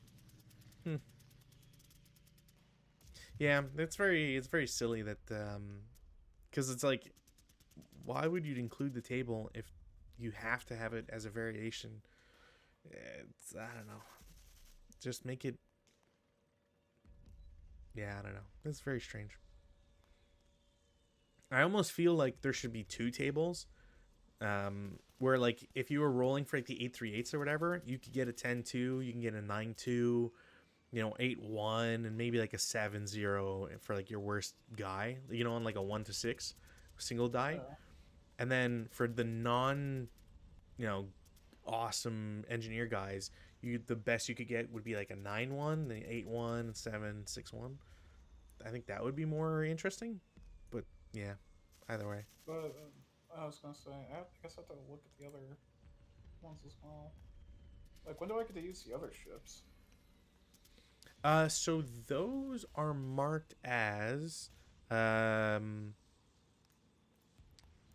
Hmm. Yeah, it's very silly that because it's like, why would you include the table if you have to have it as a variation? It's, I don't know. Just make it. Yeah, I don't know. It's very strange. I almost feel like there should be two tables. Where like if you were rolling for like the 8-3-8s or whatever, you could get a 10-2, you can get a 9-2, 8-1, and maybe like a 7-0 for like your worst guy, on like a 1-6 single die. Yeah. And then for the non, you know, awesome engineer guys, the best you could get would be like a 9-1, then 8-1, 7-6-1. I think that would be more interesting. But yeah, either way. But I was gonna say, I guess I have to look at the other ones as well. Like, when do I get to use the other ships? So those are marked as, um,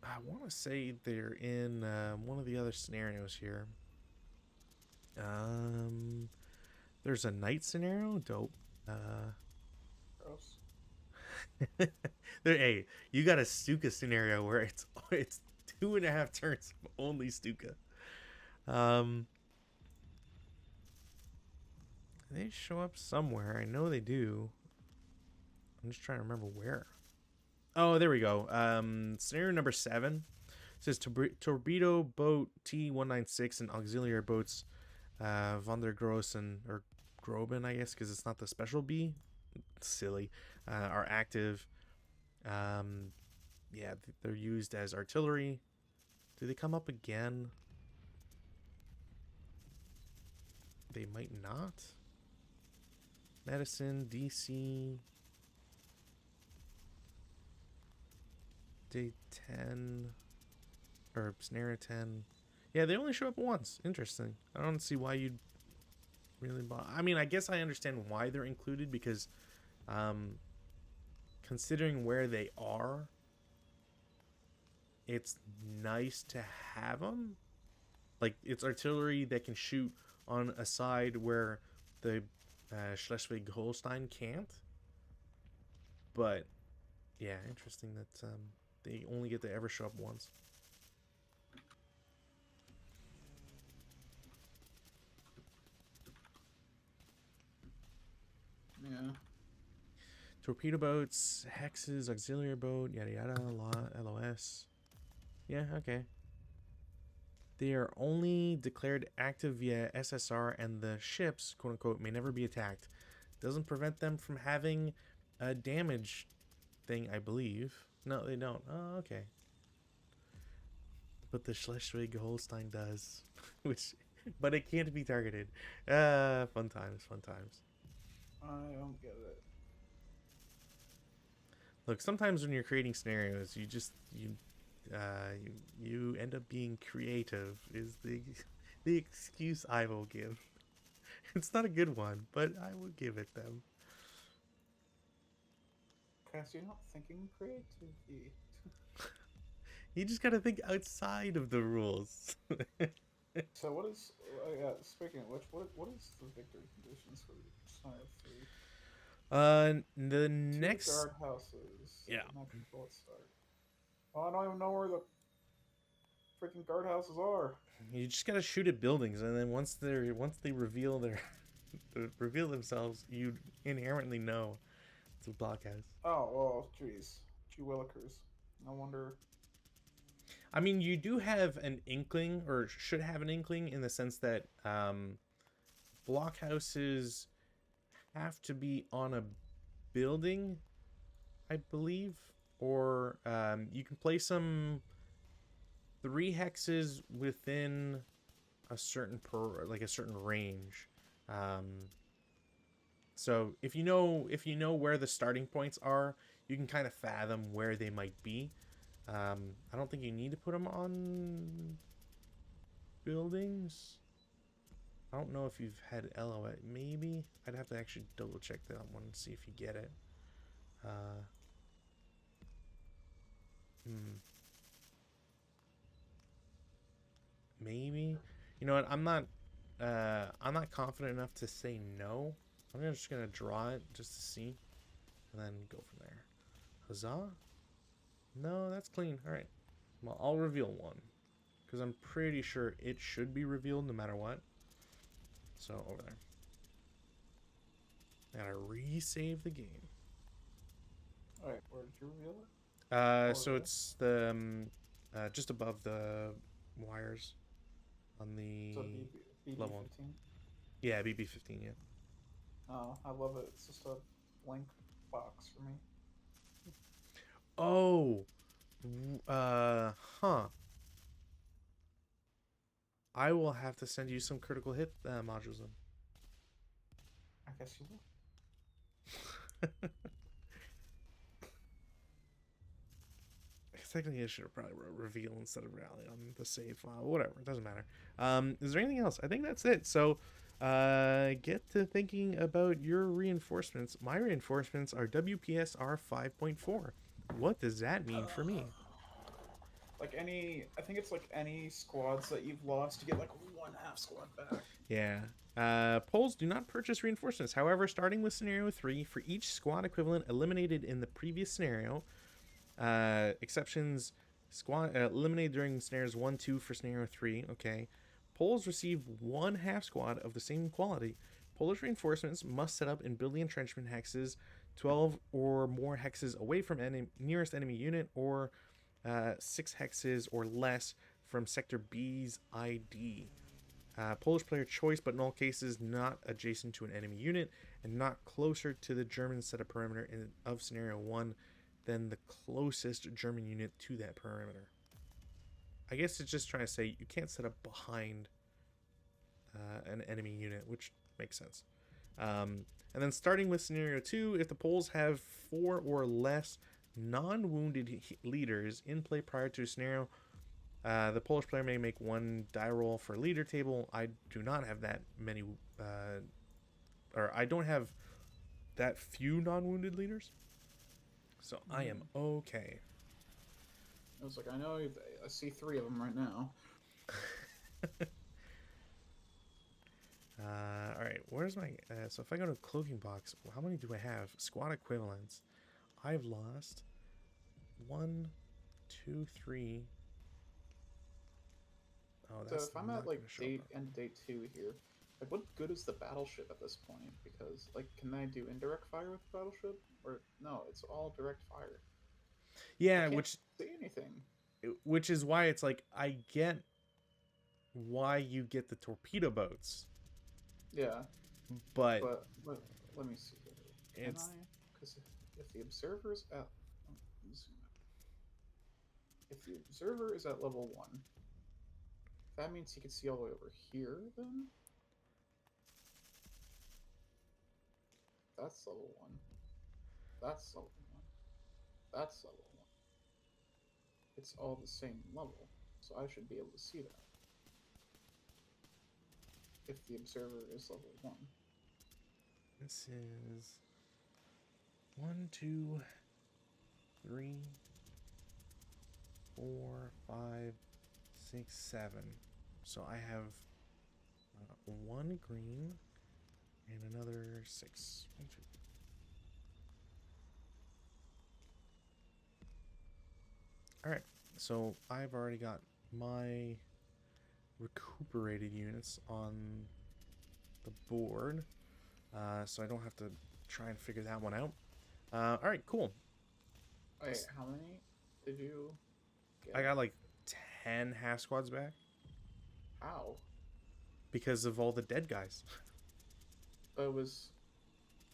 I want to say they're in one of the other scenarios here. Um, there's a night scenario. Dope. Uh, Gross. hey, you got a Stuka scenario where it's 2.5 turns of only Stuka. Um, they show up somewhere. I know they do. I'm just trying to remember where. Oh, there we go. Scenario number 7 says torpedo boat T196 and auxiliary boats Von der Grossen or Groben, I guess, because it's not the special B. Silly. Are active. Um, yeah, they're used as artillery. Do they come up again? They might not. Medicine, DC, Day 10, or Snare 10. Yeah, they only show up once. Interesting. I don't see why you'd really I mean, I guess I understand why they're included because, um, considering where they are, it's nice to have them. Like, it's artillery that can shoot on a side where the Schleswig-Holstein can't. But yeah, interesting that they only get to ever show up once. Yeah. Torpedo boats, hexes, auxiliary boat, yada yada, LOS. Yeah, okay. They are only declared active via SSR, and the ships, quote unquote, may never be attacked. Doesn't prevent them from having a damage thing, I believe. No, they don't. Oh, okay. But the Schleswig Holstein does, which, but it can't be targeted. Fun times, fun times. I don't get it. Look, sometimes when you're creating scenarios, you end up being creative. Is the excuse I will give. It's not a good one, but I will give it them. Cause you're not thinking creatively. You just gotta think outside of the rules. So what is? Yeah. Speaking of which, what is the victory conditions for Scenario 3? The Two next, guardhouses yeah, at maximum bullet start. Oh, I don't even know where the freaking guardhouses are. you just gotta shoot at buildings, and then once they reveal reveal themselves, you inherently know it's a blockhouse. Oh well, jeez, gee willikers. No wonder. I mean, you do have an inkling, or should have an inkling, in the sense that blockhouses have to be on a building, I believe, or you can place some 3 hexes within a certain range. Um, so if you know where the starting points are, you can kind of fathom where they might be. I don't think you need to put them on buildings. I don't know if you've had LOA. Maybe I'd have to actually double check that one and see if you get it. Uh, hmm, maybe. You know what? I'm not. I'm not confident enough to say no. I'm just gonna draw it just to see, and then go from there. Huzzah! No, that's clean. All right. Well, I'll reveal one because I'm pretty sure it should be revealed no matter what. So over there. I gotta resave the game. All right, where did you reveal it? So There. it's the just above the wires on So the BB level one. 15. Yeah, BB-15. Yeah. Oh, I love it. It's just a blank box for me. Oh. Huh. I will have to send you some critical hit modules I guess you will. then. Technically, I should have probably wrote reveal instead of rally on the save file. Whatever, it doesn't matter. Is there anything else? I think that's it. So, get to thinking about your reinforcements. My reinforcements are WPSR 5.4. What does that mean for me? Like I think it's like any squads that you've lost, you get like one half squad back. Yeah. Polls do not purchase reinforcements. However, starting with scenario 3, for each squad equivalent eliminated in the previous scenario, exceptions squad eliminated during scenarios 1, 2 for scenario 3. Okay. Poles receive one half squad of the same quality. Polish reinforcements must set up in building entrenchment hexes 12 or more hexes away from nearest enemy unit, or 6 hexes or less from sector B's ID. Polish player choice, but in all cases not adjacent to an enemy unit and not closer to the German set of perimeter of scenario 1 than the closest German unit to that perimeter. I guess it's just trying to say you can't set up behind an enemy unit, which makes sense. And then starting with scenario 2, if the Poles have 4 or less non-wounded leaders in play prior to a scenario, the Polish player may make one die roll for leader table. I do not have that many, or I don't have that few non-wounded leaders, so I am okay. I was like, I see 3 of them right now. All right, where's my? So if I go to cloaking box, how many do I have? Squad equivalents. I've lost 1, 2, 3. Oh, So that's if I'm not at like going to show up. end day 2 here, like what good is the battleship at this point? Because like, can I do indirect fire with the battleship? Or no, it's all direct fire. I Yeah, can't see anything. which is why it's like I get why you get the torpedo boats, Yeah, but but let me see here. Can it's I? Because if the observer's at if the observer is at level 1, that means he can see all the way over here. Then that's level 1. That's level 1. That's level 1. It's all the same level, so I should be able to see that if the observer is level 1. this is 1, 2, 3, 4, 5, 6, 7. So I have 1 green and another 6. 1, 2. All right, so I've already got my recuperated units on the board, so I don't have to try and figure that one out. All right, cool. Wait, how many did you get? I got like 10 half squads back How? because of all the dead guys. It was.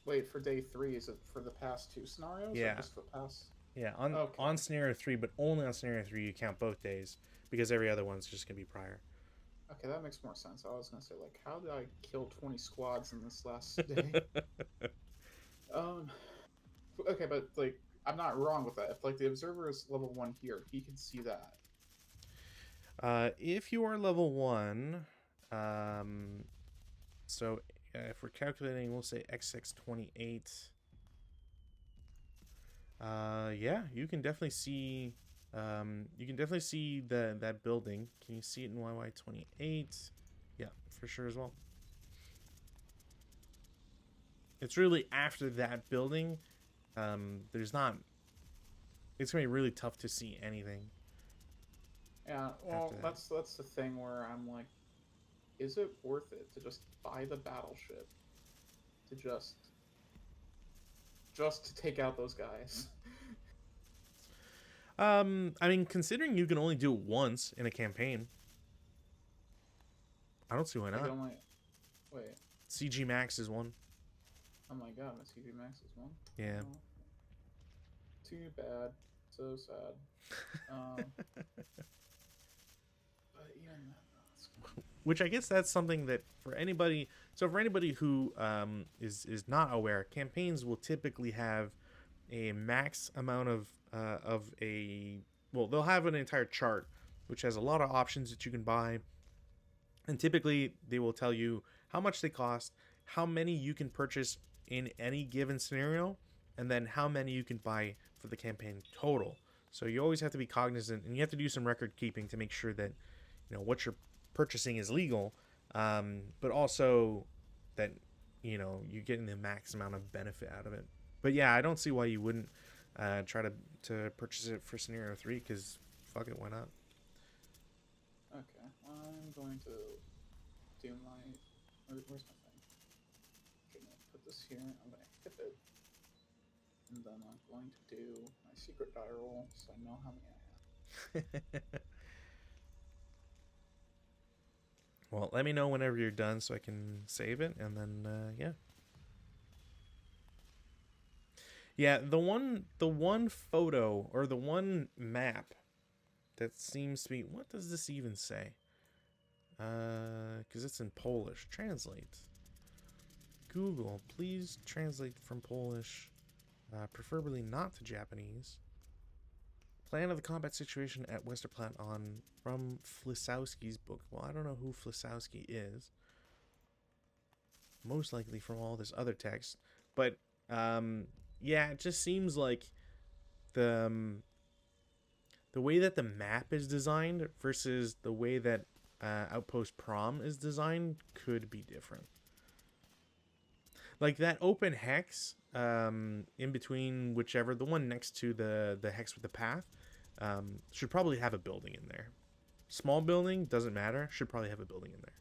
Wait, for day 3, is it for the past 2 scenarios? Yeah. Or just the past? Yeah, on scenario 3, but only on scenario 3 you count both days because every other one's just gonna be prior. Okay, that makes more sense. I was gonna say, like, how did I kill 20 squads in this last day? Um, okay, but like, I'm not wrong with that. If like the observer is level 1 here, he can see that. If you are level 1, um, so if we're calculating, we'll say XX28. Yeah, you can definitely see. You can definitely see that building. Can you see it in YY28? Yeah, for sure as well. It's really after that building. There's not. It's gonna be really tough to see anything Yeah, after well, that. that's the thing where I'm like, is it worth it to just buy the battleship to just to take out those guys? I mean, considering you can only do it once in a campaign, I don't see why I can not. only wait. CG Max is one. Oh my god, my TV Max is one. Yeah. Oh, too bad. So sad. Um, but yeah, no, that's fine. Which I guess that's something that for anybody. So for anybody who is not aware, campaigns will typically have a max amount of a, well, they'll have an entire chart which has a lot of options that you can buy, and typically they will tell you how much they cost, how many you can purchase in any given scenario, and then how many you can buy for the campaign total. So you always have to be cognizant, and you have to do some record keeping to make sure that what you're purchasing is legal, but also that you're getting the max amount of benefit out of it. But yeah, I don't see why you wouldn't try to purchase it for scenario 3, because fuck it, why not? Okay, I'm going to do my. Where's my thing? I'm gonna put this here. I'm gonna hit it, and then I'm going to do my secret die roll so I know how many I have. Well, let me know whenever you're done so I can save it, and then yeah. Yeah, the one photo or the one map that seems to be, what does this even say? Cuz it's in Polish. Translate. Google, please translate from Polish, preferably not to Japanese. Plan of the combat situation at Westerplatte on from Flisowski's book. Well, I don't know who Flisowski is. Most likely from all this other text, but yeah, it just seems like the the way that the map is designed versus the way that Outpost Prom is designed could be different. Like that open hex in between, whichever the one next to the hex with the path, should probably have a building in there. Small building doesn't matter. Should probably have a building in there.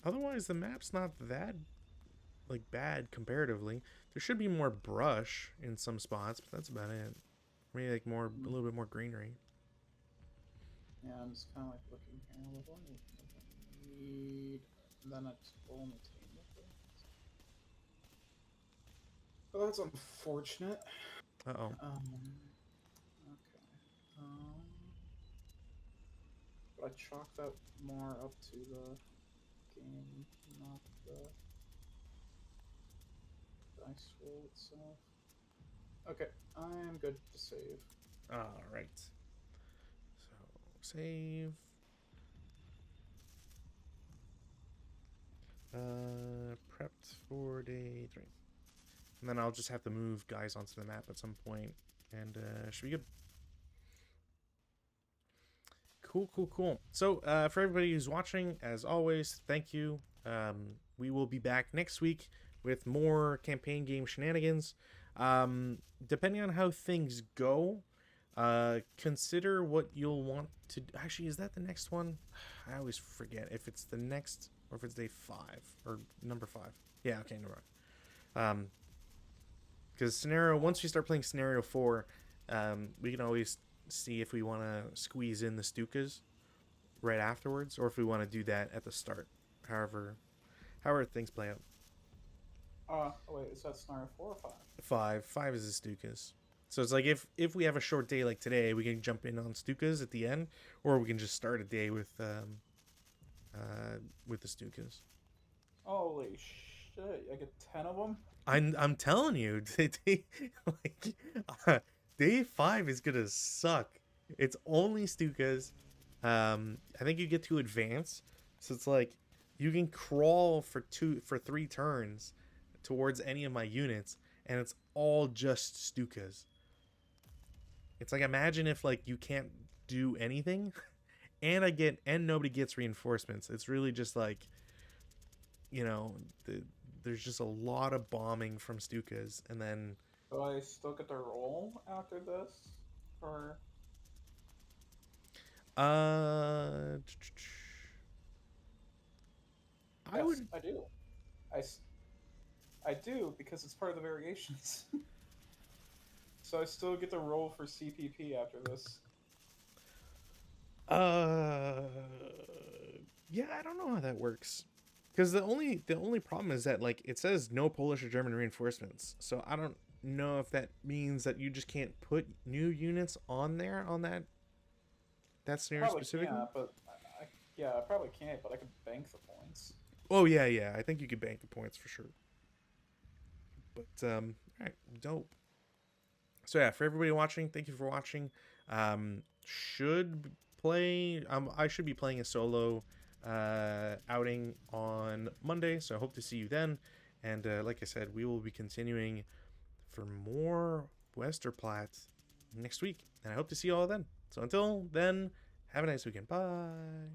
Otherwise, the map's not that like bad comparatively. There should be more brush in some spots, but that's about it. Maybe like more, a little bit more greenery. Yeah, I'm just kind of like looking here. What do I need? And then I just roll my team with it. Oh, that's unfortunate. Uh oh. Okay. But I chalk that more up to the game, not the dice roll itself. Okay, I'm good to save. All right. So save. Prepped for day 3, and then I'll just have to move guys onto the map at some point, and should be good. Cool, cool, cool. So for everybody who's watching, as always, thank you. We will be back next week with more campaign game shenanigans. Depending on how things go, consider what you'll want to. Actually, is that the next one? I always forget if it's the next or if it's day 5 or number 5. Yeah, okay, never mind. Because scenario, once we start playing scenario 4, we can always see if we want to squeeze in the Stukas right afterwards, or if we want to do that at the start. However things play out. Oh wait, is that scenario 4 or 5? 5 is the Stukas. So it's like if we have a short day like today, we can jump in on Stukas at the end, or we can just start a day with the Stukas. Holy shit! I get 10 of them. I'm telling you, like day 5 is gonna suck. It's only Stukas. I think you get to advance, so it's like you can crawl for 3 turns towards any of my units, and it's all just Stukas. It's like imagine if like you can't do anything, and nobody gets reinforcements. It's really just like you know the, there's just a lot of bombing from Stukas, and then Do I still get to roll after this? Or uh, I yes, would I do. I, I do because it's part of the variations. So I still get to roll for CPP after this. uh yeah, I don't know how that works. Because the only problem is that like it says no Polish or German reinforcements, so I don't know if that means that you just can't put new units on there on that I scenario probably specifically. can't, but yeah, I probably can't, but I could bank the points. Oh yeah, yeah, I think you could bank the points for sure. But all right, dope. So yeah, for everybody watching, thank you for watching. Should play. I should be playing a solo outing on Monday, so I hope to see you then. And like I said, we will be continuing for more Westerplatte next week, and I hope to see you all then. So until then, have a nice weekend. Bye.